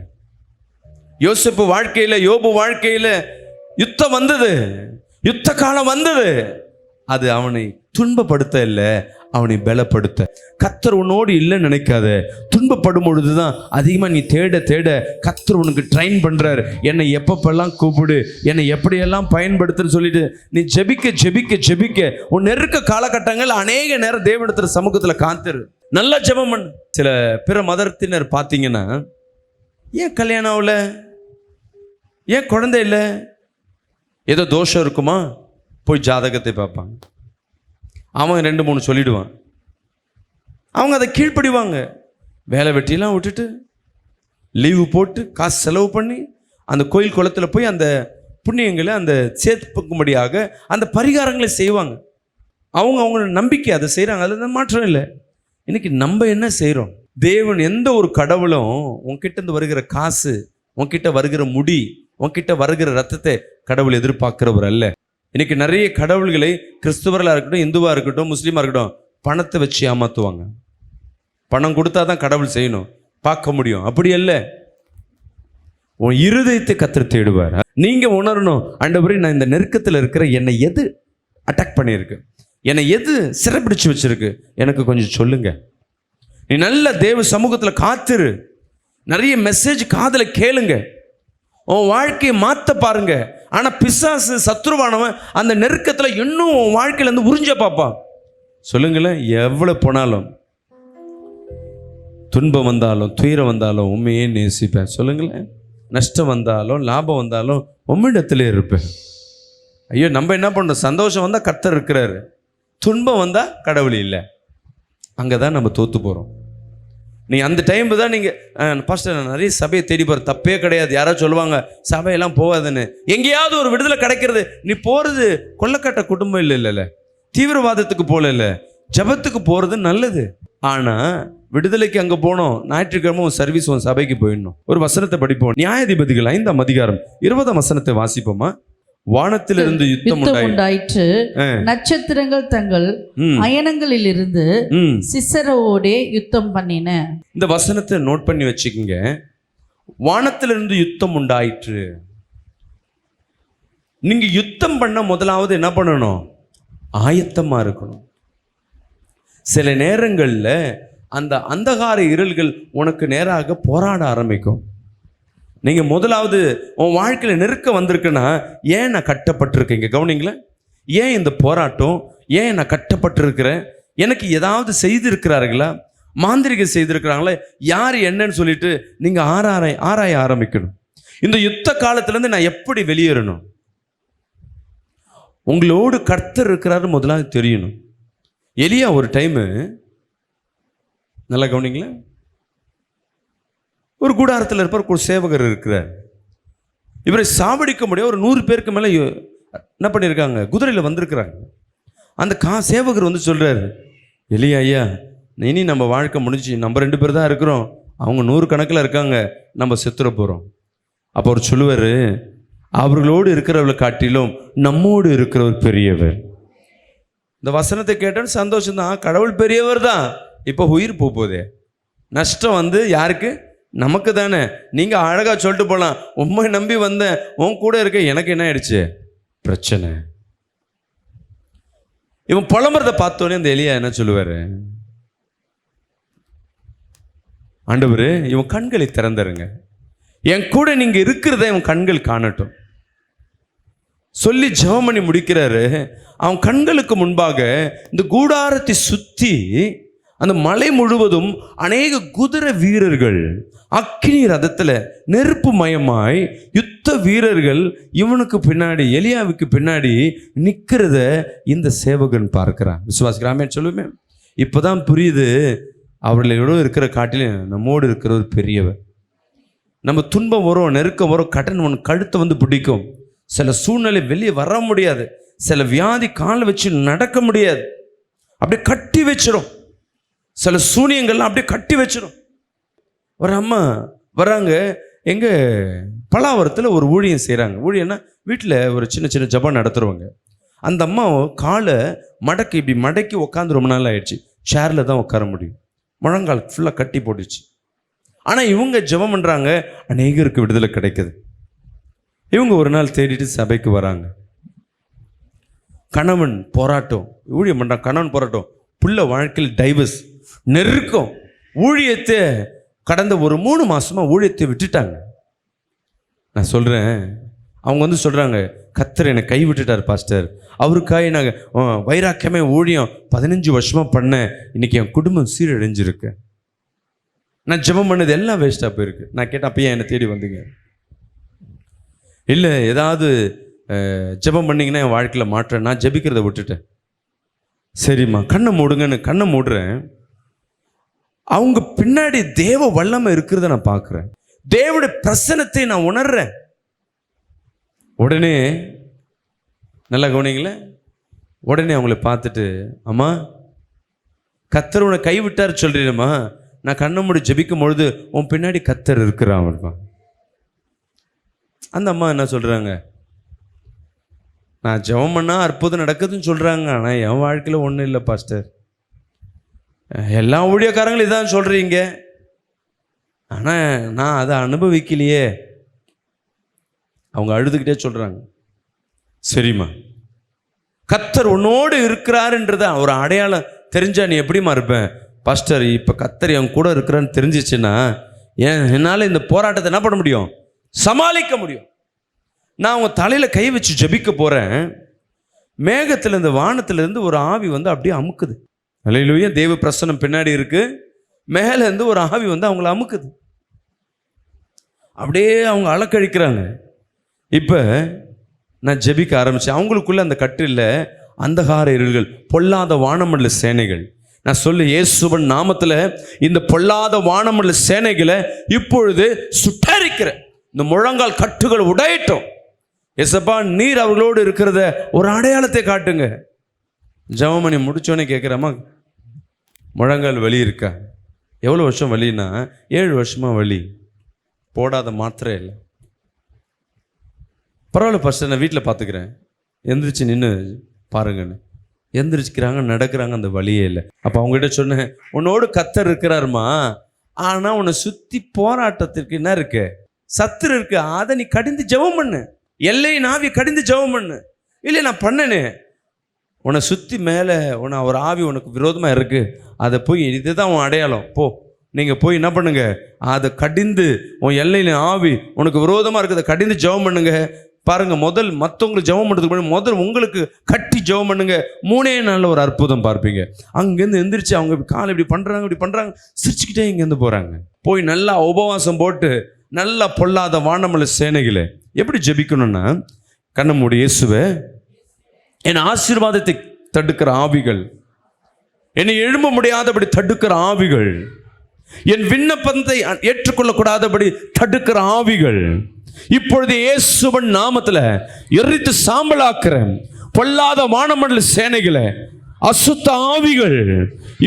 யோசேப்பு வாழ்க்கையில, யோபு வாழ்க்கையில யுத்தம் வந்தது, யுத்த காலம் வந்தது. அது அவனை துன்பப்படுத்த இல்லை, அவனை பலப்படுத்த. கர்த்தர் உன்னோடு இல்லைன்னு நினைக்காத. துன்பப்படும் பொழுதுதான் அதிகமாக நீ தேட தேட கர்த்தர் உனக்கு ட்ரைன் பண்றாரு. என்னை எப்பப்பெல்லாம் கூப்பிடு, என்னை எப்படியெல்லாம் பயன்படுத்துன்னு சொல்லிட்டு நீ ஜெபிக்க ஜெபிக்க ஜெபிக்க உன் நெருக்க காலகட்டங்கள் அநேக நேரம் தேவனிடத்துல சமூகத்தில் காத்துரு. நல்லா ஜெபம் பண்ணு. சில பிற மதத்தினர் பார்த்தீங்கன்னா, ஏன் கல்யாணம் ஆகல, ஏன் குழந்தை இல்லை, ஏதோ தோஷம் இருக்குமா, போய் ஜாதகத்தை பார்ப்பாங்க. அவன் 2-3 சொல்லிடுவான். அவங்க அதை கீழ்ப்படிவாங்க. வேலை வெட்டியெல்லாம் விட்டுட்டு லீவு போட்டு காசு செலவு பண்ணி அந்த கோயில் குளத்தில் போய் அந்த புண்ணியங்களை அந்த சேர்ப்புக்கும்படியாக அந்த பரிகாரங்களை செய்வாங்க. அவங்களோட நம்பிக்கை அதை செய்கிறாங்க, அதில் மாற்றம் இல்லை. இன்னைக்கு நம்ம என்ன செய்கிறோம்? தேவன் எந்த ஒரு கடவுளும் உன்கிட்ட இருந்து வருகிற காசு, உன்கிட்ட வருகிற முடி, உன்கிட்ட வருகிற ரத்தத்தை கடவுள் எதிர்பார்க்கிறவர் அல்ல. இன்னைக்கு நிறைய கடவுள்களை கிறிஸ்துவர்களாக இருக்கட்டும், இந்துவாக இருக்கட்டும், முஸ்லீமாக இருக்கட்டும், பணத்தை வச்சு ஏமாற்றுவாங்க. பணம் கொடுத்தா தான் கடவுள் செய்யணும், பார்க்க முடியும். அப்படி அல்ல. உன் இருதயத்தை கர்த்தர் தேடுவார். நீங்கள் உணரணும், ஆண்டவரே நான் இந்த நெருக்கத்தில் இருக்கிற, என்னை எது அட்டாக் பண்ணியிருக்கு, என்னை எது சிறைப்பிடிச்சு வச்சிருக்கு, எனக்கு கொஞ்சம் சொல்லுங்க. நீ நல்ல தேவ சமூகத்தில் காத்துரு. நிறைய மெசேஜ் காதில் கேளுங்க. உன் வாழ்க்கையை மாற்ற பாருங்க. ஆனால் பிசாசு சத்ருவானவன் அந்த நெருக்கத்தில் இன்னும் உன் வாழ்க்கையிலேருந்து உறிஞ்ச பார்ப்பான். சொல்லுங்களேன், எவ்வளோ போனாலும், துன்பம் வந்தாலும் துயரம் வந்தாலும் உண்மையே நேசிப்பேன். சொல்லுங்களேன், நஷ்டம் வந்தாலும் லாபம் வந்தாலும் உம்மிடத்திலே இருப்பேன். ஐயோ, நம்ம என்ன பண்ணுறோம்? சந்தோஷம் வந்தால் கர்த்தர் இருக்கிறாரு, துன்பம் வந்தால் கடவுள் இல்லை. அங்கே தான் நம்ம தோற்று போகிறோம். நீ அந்த டைம் தான் நீங்கள் பாஸ்டர் நான் நிறைய சபையை தேடி போகிற, தப்பே கிடையாது. யாராவது சொல்லுவாங்க சபையெல்லாம் போகாதுன்னு. எங்கேயாவது ஒரு விடுதலை கிடைக்கிறது. நீ போகிறது கொள்ளக்காட்ட குடும்பம் இல்லை, தீவிரவாதத்துக்கு போகல, இல்லை, ஜபத்துக்கு போகிறது நல்லது. ஆனால் விடுதலைக்கு அங்கே போனோம், ஞாயிற்றுக்கிழமை உன் சர்வீஸ் உன் சபைக்கு போயிடணும். ஒரு வசனத்தை படிப்போம். நியாயாதிபதிகள் 5ஆம் அதிகாரம் 20ஆம் வசனத்தை வாசிப்போமா? வானத்திலிருந்து யுத்தம் உண்டாயிற்று, நட்சத்திரங்கள் தங்கள் அயனங்களில் இருந்து சிசரோடே யுத்தம் பண்ணின. இந்த வசனத்தை நோட் பண்ணி வச்சுக்கோங்க. வானத்திலிருந்து யுத்தம் உண்டாயிற்று. நீங்க யுத்தம் பண்ண முதலாவது என்ன பண்ணணும்? ஆயத்தமா இருக்கணும். சில நேரங்களில் அந்த அந்தகார இருள்கள் உனக்கு நேராக போராட ஆரம்பிக்கும். நீங்கள் முதலாவது உன் வாழ்க்கையில் நெருக்க வந்திருக்குன்னா, ஏன் நான் கட்டப்பட்டிருக்கேங்க? கவனிங்களேன், ஏன் இந்த போராட்டம், ஏன் நான் கட்டப்பட்டிருக்கிறேன், எனக்கு ஏதாவது செய்திருக்கிறார்களா, மாந்திரிகம் செய்திருக்கிறாங்களா, யார் என்னன்னு சொல்லிட்டு நீங்கள் ஆராய ஆரம்பிக்கணும். இந்த யுத்த காலத்திலேருந்து நான் எப்படி வெளியேறணும்? உங்களோடு கர்த்தர் இருக்கிறாரு முதலாவது தெரியணும். எலியா ஒரு டைமு, நல்லா கவனிங்களேன், ஒரு கூடாரத்தில் இருப்பார், ஒரு சேவகர் இருக்கிறார். இவரை சாவடிக்க முடியாது. ஒரு 100 பேருக்கு மேலே என்ன பண்ணியிருக்காங்க, குதிரையில் வந்திருக்கிறாங்க. அந்த சேவகர் வந்து சொல்கிறார், எலியா ஐயா, இனி நம்ம வாழ்க்கை முடிஞ்சு, நம்ம 2 பேர் தான் இருக்கிறோம், அவங்க 100 கணக்கில் இருக்காங்க, நம்ம செத்துற போகிறோம். அப்போ அவர் சொல்லுவார், அவர்களோடு இருக்கிறவர்களை காட்டிலும் நம்மோடு இருக்கிறவர் பெரியவர். இந்த வசனத்தை கேட்டோன்னு சந்தோஷம்தான், கடவுள் பெரியவர் தான். இப்போ உயிர் போகுதே, நஷ்டம் வந்து யாருக்கு? நமக்கு தானே. நீங்கள் அழகாக சொல்லிட்டு போகலாம், உண்மை நம்பி வந்தேன், உன் கூட இருக்க, எனக்கு என்ன ஆயிடுச்சு? பிரச்சனை. இவன் புலம்புறதை பார்த்தோன்னே இந்த எலியா என்ன சொல்லுவார்? ஆண்டவரே, இவன் கண்களை திறந்துருங்க, என் கூட நீங்கள் இருக்கிறத இவன் கண்கள் காணட்டும் சொல்லி ஜெபம் பண்ணி முடிக்கிறாரு. அவன் கண்களுக்கு முன்பாக இந்த கூடாரத்தை சுற்றி அந்த மலை முழுவதும் அநேக குதிரை வீரர்கள், அக்கினி ரதத்தில் நெருப்பு மயமாய் யுத்த வீரர்கள் இவனுக்கு பின்னாடி, எலியாவுக்கு பின்னாடி நிற்கிறத இந்த சேவகன் பார்க்கிறான். விசுவாசிக்கிறாமே சொல்லுவேன். இப்போதான் புரியுது, அவர்களோட இருக்கிற காட்டிலும் நம்மோடு இருக்கிற ஒரு பெரியவர். நம்ம துன்பம் வரும், நெருக்கம் வரும், கடன் ஒன்று கழுத்தை வந்து பிடிக்கும். சில சூழ்நிலை வெளியே வர முடியாது. சில வியாதி காலை வச்சு நடக்க முடியாது, அப்படியே கட்டி வச்சிடும். சில சூனியங்கள்லாம் அப்படியே கட்டி வச்சிடும். ஒரு அம்மா வராங்க, எங்கள் பலாவரத்தில் ஒரு ஊழியம் செய்கிறாங்க. ஊழியம்னா வீட்டில் ஒரு சின்ன சின்ன ஜபம் நடத்துருவாங்க. அந்த அம்மா காலை இப்படி மடக்கி உட்காந்து ரொம்ப நாள் ஆயிடுச்சு. சேரில் தான் உட்கார முடியும், முழங்கால் ஃபுல்லாக கட்டி போட்டுச்சு. ஆனால் இவங்க ஜெபம் பண்ணுறாங்க, அநேகருக்கு விடுதலை கிடைக்குது. இவங்க ஒரு நாள் தேடிட்டு சபைக்கு வராங்க. கணவன் போராட்டம், ஊழியம் பண்ணுறான், கணவன் போராட்டம், புள்ள வாழ்க்கையில் டைவர்ஸ், நெருக்கம். ஊழியத்தை கடந்த ஒரு 3 மாசமா ஊழியத்தை விட்டுட்டாங்க. நான் சொல்கிறேன், அவங்க வந்து சொல்கிறாங்க, கர்த்தர் என்னை கை விட்டுட்டார் பாஸ்டர், அவருக்காக நாங்கள் வைராக்கியமே ஊழியம் 15 வருஷமாக பண்ணேன், இன்னைக்கு என் குடும்பம் சீரழிஞ்சிருக்கு, நான் ஜெபம் பண்ணது எல்லாம் வேஸ்ட்டாக போயிருக்கு. நான் கேட்டேன், அப்போ ஏன் என்னை தேடி வந்தீங்க? இல்லை, ஏதாவது ஜெபம் பண்ணிங்கன்னா என் வாழ்க்கையில் மாற்றேன், நான் ஜெபிக்கிறத விட்டுட்டேன். சரிம்மா, கண்ணை மூடுங்கன்னு கண்ணை மூடுறேன். அவங்க பின்னாடி தேவ வல்லமை இருக்கிறத நான் பார்க்குறேன், தேவனுடைய பிரசன்னத்தை நான் உணர்றேன். உடனே நல்லா கவனிங்களே, உடனே அவங்கள பார்த்துட்டு, அம்மா கர்த்தர் உன்னை கைவிட்டார் சொல்றீங்கம்மா, நான் கண்ணை மூடி ஜெபிக்கும் பொழுது உன் பின்னாடி கர்த்தர் இருக்கிறான். அந்த அம்மா என்ன சொல்கிறாங்க, நான் ஜெபம் பண்ணால் அற்புதம் நடக்குதுன்னு சொல்கிறாங்க, ஆனால் என் வாழ்க்கையில் ஒன்றும் இல்லை பாஸ்டர், எல்லா ஊழியக்காரங்களும் இதான் சொல்கிறீங்க, ஆனால் நான் அதை அனுபவிக்கலையே. அவங்க அழுதுகிட்டே சொல்கிறாங்க, சரிம்மா, கர்த்தர் உன்னோடு இருக்கிறாருன்றத ஒரு அடையாளம் தெரிஞ்சா நீ எப்படிமா இருப்பேன்? பாஸ்டர், இப்போ கர்த்தர் என் கூட இருக்கிறான்னு தெரிஞ்சிச்சுன்னா என்னால் இந்த போராட்டத்தை என்ன பண்ண முடியும்? சமாளிக்க முடியும். நான் அவங்க தலையில் கை வச்சு ஜெபிக்க போகிறேன், மேகத்திலேருந்து வானத்திலேருந்து ஒரு ஆவி வந்து அப்படியே அமுக்குது. அல்லேலூயா, தேவ பிரசன்னம் பின்னாடி இருக்கு, மேலேருந்து ஒரு ஆவி வந்து அவங்கள அமுக்குது. அப்படியே அவங்க அலக்கழிக்கிறாங்க. இப்போ நான் ஜெபிக்க ஆரம்பித்தேன். அவங்களுக்குள்ள அந்த கட்டில் அந்தகார இருள்கள், பொல்லாத வானமண்டல சேனைகள், நான் சொல்லு இயேசுவின் நாமத்தில் இந்த பொல்லாத வானமண்டல சேனைகளை இப்பொழுது சுட்டரிக்கிற இந்த முழங்கால் கட்டுகள் உடையட்டும். எசப்பா, நீர் அவர்களோடு இருக்கிறத ஒரு அடையாளத்தை காட்டுங்க. ஜெபமணி முடிச்சோன்னே கேட்குறம்மா, முழங்கால் வலி இருக்கா? எவ்வளோ வருஷம் வலின்னா 7 வருஷமாக வலி, போடாத மாத்திரை இல்லை. பரவாயில்ல பாஸ்டர், நான் வீட்டில் பார்த்துக்கிறேன், எந்திரிச்சு நின்று பாருங்கன்னு. எந்திரிச்சுக்கிறாங்க, நடக்கிறாங்க, அந்த வலியே இல்லை. அப்போ அவங்ககிட்ட சொன்னேன், உன்னோடு கர்த்தர் இருக்கிறாருமா, ஆனால் உன்னை சுற்றி போராட்டத்திற்கு என்ன இருக்கு? சத்துரு இருக்கு. அதை நீ கடிந்து ஜெபம் பண்ணு, எல்லை நாவி கடிந்து ஜெபம் பண்ணு. இல்லை நான் பண்ணனே, உன்னை சுற்றி மேலே உன்னை ஒரு ஆவி உனக்கு விரோதமாக இருக்கு, அதை போய் இதுதான் உன் அடையாளம், போ நீங்கள் போய் என்ன பண்ணுங்க, அதை கடிந்து உன் எல்லையில் ஆவி உனக்கு விரோதமாக இருக்குது, அதை கடிந்து ஜெபம் பண்ணுங்க. பாருங்க, முதல் மற்றவங்களுக்கு ஜெபம் பண்ணுறதுக்கு முன்னாடி முதல் உங்களுக்கு கட்டி ஜெபம் பண்ணுங்க. 3 நாளில் ஒரு அற்புதம் பார்ப்பீங்க. அங்கேருந்து எந்திரிச்சு அவங்க காலை இப்படி பண்ணுறாங்க, சிரிச்சுக்கிட்டே இங்கேருந்து போகிறாங்க. போய் நல்லா உபவாசம் போட்டு நல்லா பொல்லாத வானமல சேனைகளை எப்படி ஜெபிக்கணும்னா, கண்ண மூடி, இயேசுவே, என் ஆசீர்வாதத்தை தடுக்கிற ஆவிகள், என்னை எழும்ப முடியாதபடி தடுக்கிற ஆவிகள், என் விண்ணப்பத்தை ஏற்றுக்கொள்ளக்கூடாதபடி தடுக்கிற ஆவிகள், இப்பொழுது இயேசுவின் நாமத்தில் எரித்து சாம்பலாக்குறேன். பொல்லாத வானமண்டல சேனைகளை, அசுத்த ஆவிகள்,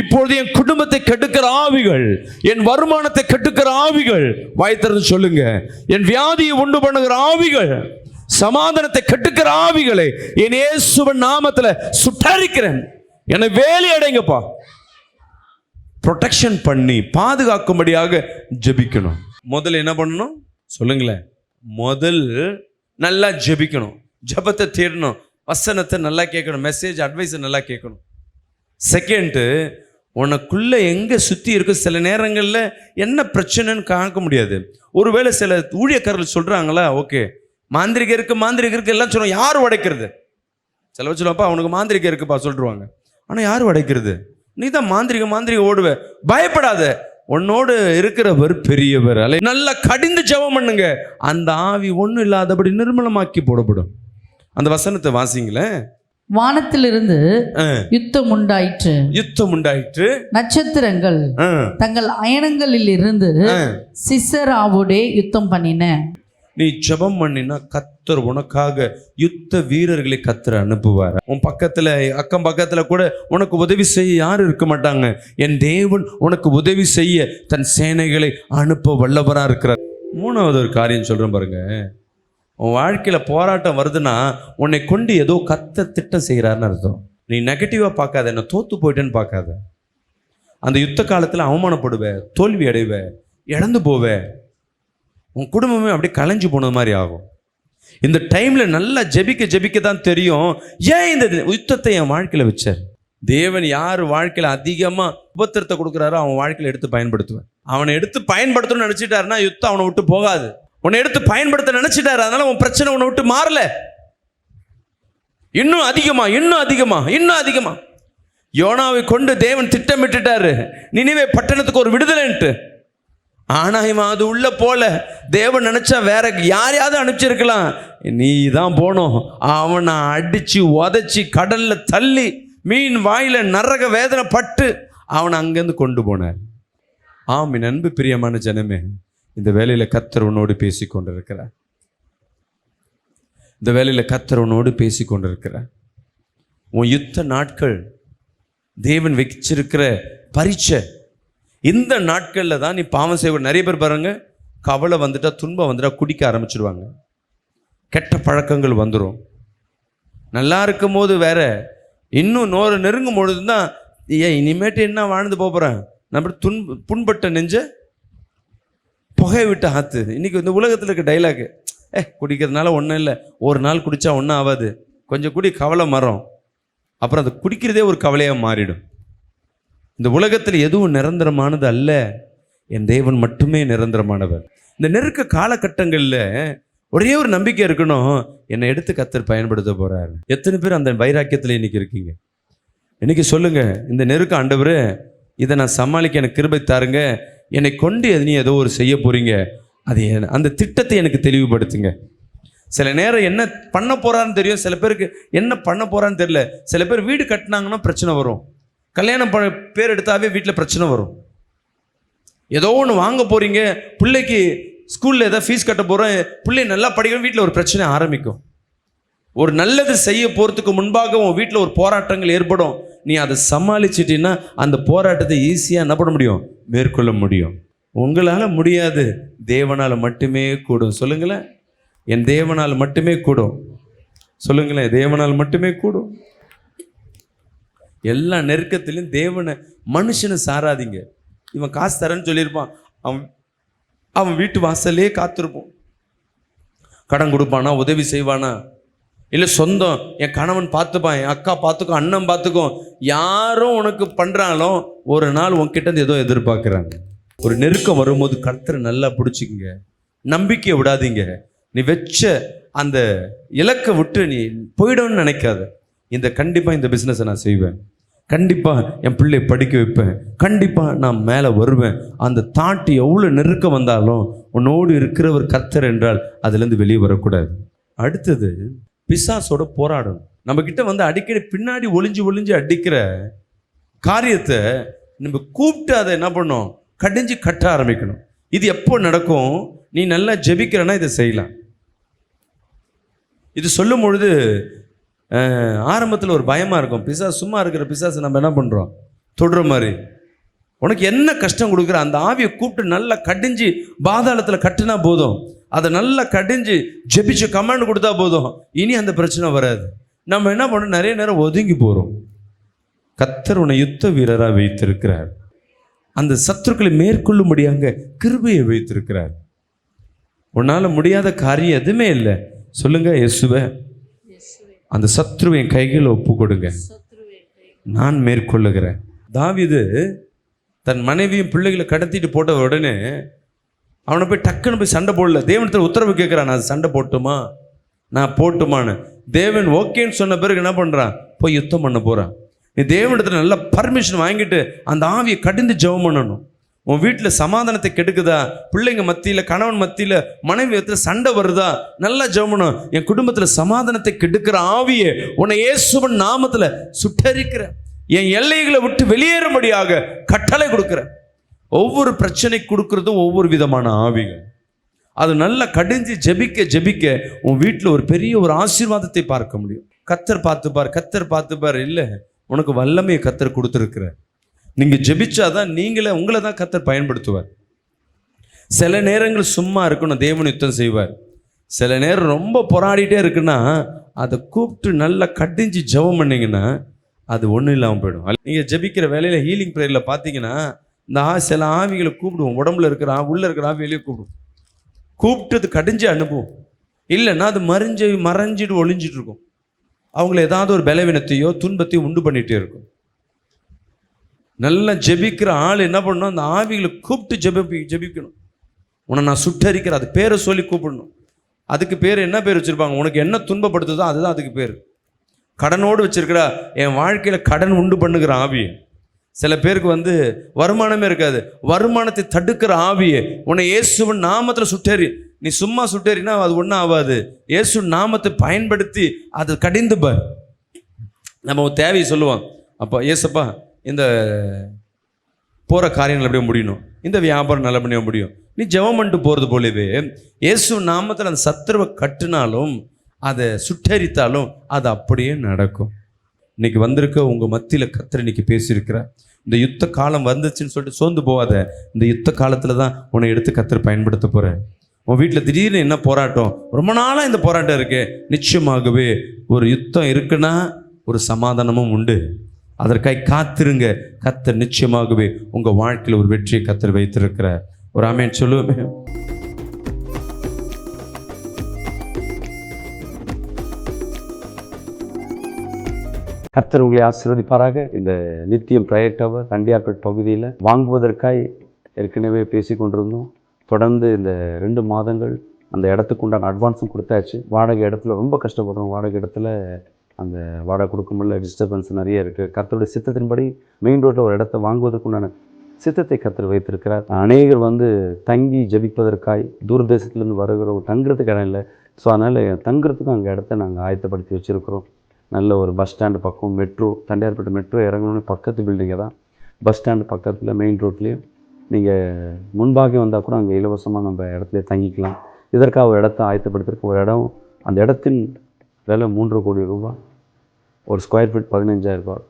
இப்பொழுது என் குடும்பத்தை கெடுக்கிற ஆவிகள், என் வருமானத்தை கெடுக்கிற ஆவிகள், வாய்த்திறந்து சொல்லுங்க, என் வியாதியை உண்டு பண்ணுகிற ஆவிகள், சமாதானத்தை கெடுக்கிற ஆவிகளை என் இயேசுவின் நாமத்தில் சுட்டரிக்கிறேன். என்னை வேலி அடைங்கப்பா. ப்ரொடெக்ஷன் பண்ணி பாதுகாக்கும்படியாக ஜெபிக்கணும். முதல்ல என்ன பண்ணணும் சொல்லுங்களேன்? முதல் நல்லா ஜெபிக்கணும், ஜெபத்தை தேடணும், வசனத்தை நல்லா கேட்கணும், மெசேஜ் அட்வைஸை நல்லா கேட்கணும். செகண்டு, உனக்குள்ளே எங்கே சுற்றி இருக்கு, சில நேரங்களில் என்ன பிரச்சனைன்னு காக்க முடியாது. ஒருவேளை சில ஊழியக்காரர்கள் சொல்கிறாங்களா, ஓகே மாந்திரிகம் இருக்குது எல்லாம் சொல்லுவாங்க, யார் உடைக்கிறது? சில வச்சு சொல்லுவாப்பா அவனுக்கு மாந்திரிகம் இருக்குப்பா சொல்லிடுவாங்க. ஆனால் யார் உடைக்கிறது? நீ தான் மாந்திரிகம் ஓடுவ. பயப்படாத, உன்னோடு இருக்கிறவர் பெரியவர். அல்ல, நல்லா கடிந்து ஜெபம் பண்ணுங்க, அந்த ஆவி ஒன்றும் இல்லாதபடி நிர்மலமாக்கி போடப்படும். அந்த வசனத்தை வாசிங்களேன். வானத்திலிருந்து யுத்தம் உண்டாயிற்று. யுத்தம் உண்டாயிற்று. நட்சத்திரங்கள் தங்கள் அயனங்களில் இருந்து சிசராவோடே யுத்தம் பண்ணின. நீ ஜெபம் பண்ணினா கர்த்தர் உனக்காக யுத்த வீரர்களை கர்த்தர் அனுப்புவார். உன் பக்கத்துல அக்கம் பக்கத்துல கூட உனக்கு உதவி செய்ய யாரும் இருக்க மாட்டாங்க. என் தேவன் உனக்கு உதவி செய்ய தன் சேனைகளை அனுப்ப வல்லவரா இருக்கிறார். மூணாவது ஒரு காரியம் சொல்றேன் பாருங்க. உன் வாழ்க்கையில போராட்டம் வருதுன்னா உன்னை கொண்டு ஏதோ கர்த்தர் திட்டம் செய்கிறாருன்னு அர்த்தம். நீ நெகட்டிவா பார்க்காத, என்ன தோத்து போயிட்டேன்னு பார்க்காத. அந்த யுத்த காலத்துல அவமானப்படுவ, தோல்வி அடைவ, இழந்து போவ, உன் குடும்பமே அப்படியே கலைஞ்சு போனது மாதிரி ஆகும். இந்த டைம்ல நல்லா ஜெபிக்க தான் தெரியும் ஏன் இந்த யுத்தத்தை என் வாழ்க்கையில வச்சார். தேவன் யார் வாழ்க்கையில அதிகமா உபத்திரத்தை கொடுக்குறாரோ அவன் வாழ்க்கையில எடுத்து பயன்படுத்துவேன். அவனை எடுத்து பயன்படுத்தணும்னு நினைச்சிட்டாருன்னா யுத்தம் அவனை விட்டு போகாது. உன்னை எடுத்து பயன்படுத்த நினைச்சிட்டாரு, அதனால உன் பிரச்சனை உன்னை விட்டு மாறல. இன்னும் அதிகமா யோனாவை கொண்டு தேவன் திட்டமிட்டுட்டாரு நினிவே பட்டணத்துக்கு ஒரு விடுதலைன்ட்டு. ஆனா இவன் அது உள்ள போல. தேவன் நினைச்சா வேற யாரையாவது அனுப்பிச்சிருக்கலாம். நீ தான் போனோம். அவனை அடிச்சு உதைச்சி கடல்ல தள்ளி மீன் வாயில நரக வேதனை பட்டு அவனை அங்கிருந்து கொண்டு போனார். ஆம், அன்பு பிரியமான ஜனமே, இந்த வேலையில கர்த்தர் உன்னோடு பேசி கொண்டிருக்கிறார். இந்த வேலையில கர்த்தர் உன்னோடு பேசி கொண்டிருக்கிறார். உன் யுத்த நாட்கள் தேவன் வச்சிருக்கிற பரீட்சை. இந்த நாட்கள்ல தான் நீ பாவம் செய்வ. நிறைய பேர் பாருங்க, கவலை வந்துட்டா, துன்பம் வந்துட்டா குடிக்க ஆரம்பிச்சிருவாங்க. கெட்ட பழக்கங்கள் வந்துடும். நல்லா இருக்கும் போது வேற, இன்னும் நோரை நெருங்கும் பொழுது தான் இனிமேட்டு என்ன வாழ்ந்து போகிறேன் நம்ம புண்பட்ட நெஞ்ச புகையை விட்டு ஆத்து. இன்னைக்கு இந்த உலகத்தில் இருக்க டைலாக், குடிக்கிறதுனால ஒன்றும் இல்லை, ஒரு நாள் குடித்தா ஒன்றும் ஆகாது, கொஞ்சம் குடி, கவலை மரம். அப்புறம் அது குடிக்கிறதே ஒரு கவலையாக மாறிடும். இந்த உலகத்தில் எதுவும் நிரந்தரமானது அல்ல, என் தேவன் மட்டுமே நிரந்தரமானவர். இந்த நெருக்க காலகட்டங்களில் ஒரே ஒரு நம்பிக்கை இருக்கணும், என்னை எடுத்து கர்த்தர் பயன்படுத்த போறாரு. எத்தனை பேர் அந்த வைராக்கியத்தில் இன்னைக்கு இருக்கீங்க? இன்னைக்கு சொல்லுங்க, இந்த நெருக்க ஆண்டவரே இதை நான் சமாளிக்க எனக்கு கிருபை தாருங்க, என்னை கொண்டு நீ ஏதோ ஒரு செய்ய போறீங்க, அது அந்த திட்டத்தை எனக்கு தெளிவுபடுத்துங்க. சில நேரம் என்ன பண்ண போறான்னு தெரியும், சில பேருக்கு என்ன பண்ண போறான்னு தெரியல. சில பேர் வீடு கட்டினாங்கன்னா பிரச்சனை வரும், கல்யாணம் பேர் எடுத்தாவே வீட்டில் பிரச்சனை வரும். ஏதோ ஒன்று வாங்க போறீங்க, பிள்ளைக்கு ஸ்கூலில் ஏதாவது ஃபீஸ் கட்ட போகிறோம், பிள்ளை நல்லா படிக்கணும், வீட்டில் ஒரு பிரச்சனை ஆரம்பிக்கும். ஒரு நல்லது செய்ய போகிறதுக்கு முன்பாக உன் வீட்டில் ஒரு போராட்டங்கள் ஏற்படும். நீ அதை சமாளிச்சிட்டின்னா அந்த போராட்டத்தை ஈஸியாக என்ன பண்ண முடியும், மேற்கொள்ள முடியும். உங்களால் முடியாது, தேவனால் மட்டுமே கூடும். சொல்லுங்களேன், என் தேவனால் மட்டுமே கூடும். சொல்லுங்களேன், தேவனால் மட்டுமே கூடும். எல்லா நெருக்கத்திலையும் தேவனை மனுஷனை சாராதீங்க. இவன் காசு தரேன்னு சொல்லியிருப்பான், அவன் வீட்டு வாசல்லே காத்திருப்போம். கடன் கொடுப்பானா, உதவி செய்வானா, இல்லை சொந்தம் என் கணவன் பார்த்துப்பான், என் அக்கா பார்த்துக்கும், அண்ணன் பார்த்துக்கும், யாரும் உனக்கு பண்ணுறாலும் ஒரு நாள் உன்கிட்ட ஏதோ எதிர்பார்க்குறாங்க. ஒரு நெருக்கம் வரும்போது கர்த்தரை நல்லா பிடிச்சிக்கங்க, நம்பிக்கையை விடாதீங்க. நீ வச்ச அந்த இலக்கை விட்டு நீ போயிடும்னு நினைக்காத. கண்டிப்பாக இந்த பிஸ்னஸை நான் செய்வேன், கண்டிப்பாக என் பிள்ளையை படிக்க வைப்பேன், கண்டிப்பாக நான் மேலே வருவேன். அந்த தாட்டி எவ்வளோ நெருக்கம் வந்தாலும் உன்னோடு இருக்கிறவர் கர்த்தர் என்றால் அதுலேருந்து வெளியே வரக்கூடாது. அடுத்தது, பிசாசோட போராடணும். நம்மக்கிட்ட வந்து அடிக்கடி பின்னாடி ஒளிஞ்சு அடிக்கிற காரியத்தை நம்ம கூப்பிட்டு அதை என்ன பண்ணோம், கடிஞ்சு கட்ட ஆரம்பிக்கணும். இது எப்போ நடக்கும்? நீ நல்லா ஜெபிக்கிறன்னா இதை செய்யலாம். இது சொல்லும் பொழுது ஆரம்பத்தில் ஒரு பயமாக இருக்கும். பிசாசு, சும்மா இருக்கிற பிசாசு நம்ம என்ன பண்ணுறோம், தொடுற மாதிரி. உனக்கு என்ன கஷ்டம் கொடுக்குற அந்த ஆவியை கூப்பிட்டு நல்லா கடிஞ்சு பாதாளத்தில் கட்டினா போதும், அதை நல்லா கடிஞ்சு ஜெபிச்சு கமாண்ட் கொடுத்தா போதும், இனி அந்த பிரச்சனை வராது. நம்ம என்ன பண்ணோம், நிறைய நேரம் ஒதுங்கி போகிறோம். கர்த்தர் உன்னை யுத்த வீரராக வைத்திருக்கிறார். அந்த சத்துருக்களை மேற்கொள்ளும்படியாக கிருபையை வைத்திருக்கிறார். உன்னால் முடியாத காரியம் எதுவுமே இல்லை. சொல்லுங்க, இயேசுவே அந்த சத்ருவை என் கையில் ஒப்பு கொடுங்க, நான் மேற்கொள்ளுகிறேன். தாவீது தன் மனைவியும் பிள்ளைகளை கடத்திட்டு போட்ட உடனே அவனை போய் டக்குன்னு போய் சண்டை போடல. தேவனத்தில் உத்தரவு கேட்குறான், நான் சண்டை போட்டுமா, நான் போட்டுமான்னு. தேவன் ஓகேன்னு சொன்ன பிறகு என்ன பண்ணுறான், போய் யுத்தம் பண்ண போகிறான். நீ தேவனிடத்தில் நல்லா பர்மிஷன் வாங்கிட்டு அந்த ஆவியை கடிந்து ஜெபம் பண்ணணும். உன் வீட்டில் சமாதானத்தை கெடுக்குதா? பிள்ளைங்க மத்தியில், கணவன் மத்தியில், மனைவி மத்தியில் சண்டை வருதா? நல்லா ஜெபம். என் குடும்பத்தில் சமாதானத்தை கெடுக்கிற ஆவியே உன்னை இயேசுவின் நாமத்தில் சுட்டரிக்கிற, என் எல்லைகளை விட்டு வெளியேறும்படியாக கட்டளை கொடுக்குற. ஒவ்வொரு பிரச்சனை கொடுக்கறதும் ஒவ்வொரு விதமான ஆவிகள். அது நல்லா கடிஞ்சு ஜெபிக்க ஜெபிக்க உன் வீட்டில் ஒரு பெரிய ஒரு ஆசீர்வாதத்தை பார்க்க முடியும். கர்த்தர் பார்த்துப்பார், கர்த்தர் பார்த்துப்பார். இல்லை, உனக்கு வல்லமையை கர்த்தர் கொடுத்துருக்குற. நீங்கள் ஜெபிச்சாதான் உங்களை தான் கர்த்தர் பயன்படுத்துவார். சில நேரங்கள் சும்மா இருக்கணும், தேவன் யுத்தம் செய்வார். சில நேரம் ரொம்ப போராடிட்டே இருக்குன்னா அதை கூப்பிட்டு நல்லா கடிஞ்சு ஜெபம் பண்ணிங்கன்னா அது ஒன்றும் இல்லாமல் போயிடும். நீங்கள் ஜெபிக்கிற வேலையில் ஹீலிங் ப்ரேயரில் பார்த்தீங்கன்னா இந்த சில ஆவிகளை கூப்பிடுவோம். உடம்புல இருக்கிற உள்ளே இருக்கிற ஆவி வெளியே கூப்பிட்டு கடிஞ்சு அனுப்புவோம். இல்லைன்னா அது மறைஞ்சிட்டு ஒளிஞ்சிட்டு இருக்கும். அவங்கள ஏதாவது ஒரு பலவீனத்தையோ துன்பத்தையோ உண்டு பண்ணிகிட்டே இருக்கும். நல்லா ஜெபிக்கிற ஆள் என்ன பண்ணணும்? அந்த ஆவிகளை கூப்பிட்டு ஜெபிக்கணும். உன்னை நான் சுட்டரிக்கிற, அது பேரை சொல்லி கூப்பிடணும். அதுக்கு பேர் என்ன பேர் வச்சுருப்பாங்க? உனக்கு என்ன துன்பப்படுத்துதோ அதுதான் அதுக்கு பேர். கடனோடு வச்சிருக்கிறா, என் வாழ்க்கையில் கடன் உண்டு பண்ணுகிற ஆவியை. சில பேருக்கு வருமானமே இருக்காது, வருமானத்தை தடுக்கிற ஆவியை உன்னை இயேசுவின் நாமத்தில் சுட்டேறி. நீ சும்மா சுட்டேறினா அது ஒன்றும் ஆகாது. இயேசு நாமத்தை பயன்படுத்தி அது கடிந்து பார். நம்ம தேவையை சொல்லுவோம், அப்போ ஏசப்பா இந்த போகிற காரியங்கள் அப்படியே முடியணும், இந்த வியாபாரம் நல்லபடியாக முடியும். நீ ஜெபம் பண்ணிட்டு போகிறது போலவே இயேசு நாமத்தில் அந்த சத்துருவை கட்டினாலும் அதை சுட்டரித்தாலும் அது அப்படியே நடக்கும். இன்னைக்கு வந்திருக்க உங்கள் மத்தியில் கர்த்தர் இன்னைக்கு பேசியிருக்கிறார். இந்த யுத்த காலம் வந்துச்சுன்னு சொல்லிட்டு சோர்ந்து போகாத. இந்த யுத்த காலத்தில் தான் உன்னை எடுத்து கர்த்தர் பயன்படுத்த போகிறேன். உன் வீட்டில் திடீர்னு என்ன போராட்டம், ரொம்ப நாளாக இந்த போராட்டம் இருக்கு, நிச்சயமாகவே ஒரு யுத்தம் இருக்குன்னா ஒரு சமாதானமும் உண்டு. அதற்காக காத்திருங்க. கர்த்தர் நிச்சயமாகவே உங்கள் வாழ்க்கையில் ஒரு வெற்றியை கர்த்தர் வைத்திருக்கிறார். ஒரு ஆமென் சொல்லுவேன். கர்த்தர் உங்களை ஆசீர்வதிப்பாராக. இந்த நித்தியம் ப்ரேயர் டவர் தண்டியார்பேட் பகுதியில் வாங்குவதற்காய் ஏற்கனவே பேசி கொண்டிருந்தோம். தொடர்ந்து இந்த 2 மாதங்கள் அந்த இடத்துக்கு உண்டான அட்வான்ஸும் கொடுத்தாச்சு. வாடகை இடத்துல ரொம்ப கஷ்டப்படுறோம். வாடகை இடத்துல அந்த வாடகை கொடுக்க முடியல, டிஸ்டர்பன்ஸ் நிறைய இருக்குது. கர்த்தருடைய சித்தத்தின்படி மெயின் ரோட்டில் ஒரு இடத்த வாங்குவதற்கு உண்டான சித்தத்தை கர்த்தர் வைத்திருக்கிறார். அநேகர் தங்கி ஜெபிப்பதற்காய் தூரதேசத்துலேருந்து வருகிறவங்க தங்குறதுக்கு இடம் இல்லை. ஸோ அதனால் தங்குறதுக்கும் அங்கே இடத்த நாங்கள் ஆயத்தப்படுத்தி வச்சுருக்கிறோம். நல்ல ஒரு பஸ் ஸ்டாண்டு பக்கம், மெட்ரோ, தண்டையார்பேட்டை மெட்ரோ இறங்கணுன்னு பக்கத்து பில்டிங்கை தான். பஸ் ஸ்டாண்டு பக்கத்தில் மெயின் ரோட்லேயும் நீங்கள் முன்பாக வந்தால் கூட அங்கே இலவசமாக நம்ம இடத்துல தங்கிக்கலாம். இதற்காக ஒரு இடத்த ஆயத்தப்படுத்திருக்க ஒரு இடம். அந்த இடத்தின் விலை 3 கோடி ரூபாய், ஒரு ஸ்கொயர் ஃபீட் 15,000 ரூபாய்.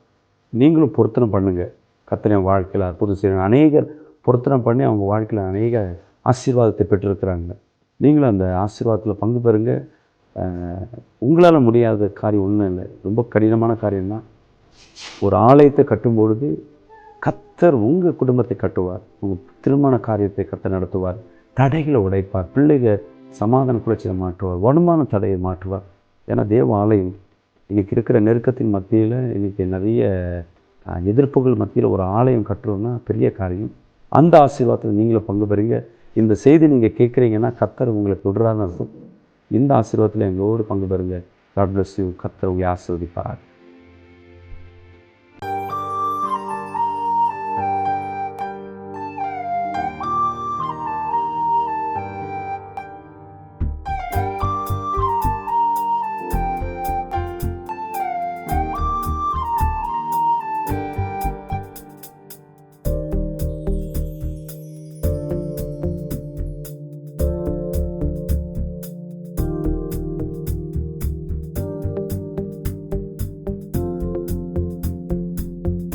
நீங்களும் பொருத்தனை பண்ணுங்கள். கர்த்தர் வாழ்க்கையில் அற்புதம் செய்யணும். அநேகர் பொருத்தனை பண்ணி அவங்க வாழ்க்கையில் அநேக ஆசீர்வாதத்தை பெற்றிருக்கிறாங்க. நீங்களும் அந்த ஆசீர்வாதத்தில் பங்கு பெறுங்க. உங்களால் முடியாத காரியம் ஒன்றும் இல்லை, ரொம்ப கடினமான காரியம்தான். ஒரு ஆலயத்தை கட்டும்பொழுது கர்த்தர் உங்கள் குடும்பத்தை கட்டுவார். உங்கள் திருமண காரியத்தை கர்த்தர் நடத்துவார். தடைகளை உடைப்பார். பிள்ளைகள் சமாதான குலைச்சியை மாற்றுவார். வருமான தடையை மாற்றுவார். ஏன்னா தேவ ஆலயம் இன்றைக்கி இருக்கிற நெருக்கத்தின் மத்தியில், இன்றைக்கி நிறைய எதிர்ப்புகள் மத்தியில் ஒரு ஆலயம் கட்டுறோன்னா பெரிய காரியம். அந்த ஆசீர்வாதத்தில் நீங்களும் பங்கு பெறுங்க. இந்த செய்தி நீங்கள் கேட்குறீங்கன்னா கர்த்தர் உங்களை தொடரான்னு அர்த்தம். இந்த ஆசீர்வாதத்தில் எங்களோடு பங்கு பெறுங்க. God bless you. கர்த்தர் உங்களை ஆசீர்வதிப்பார்.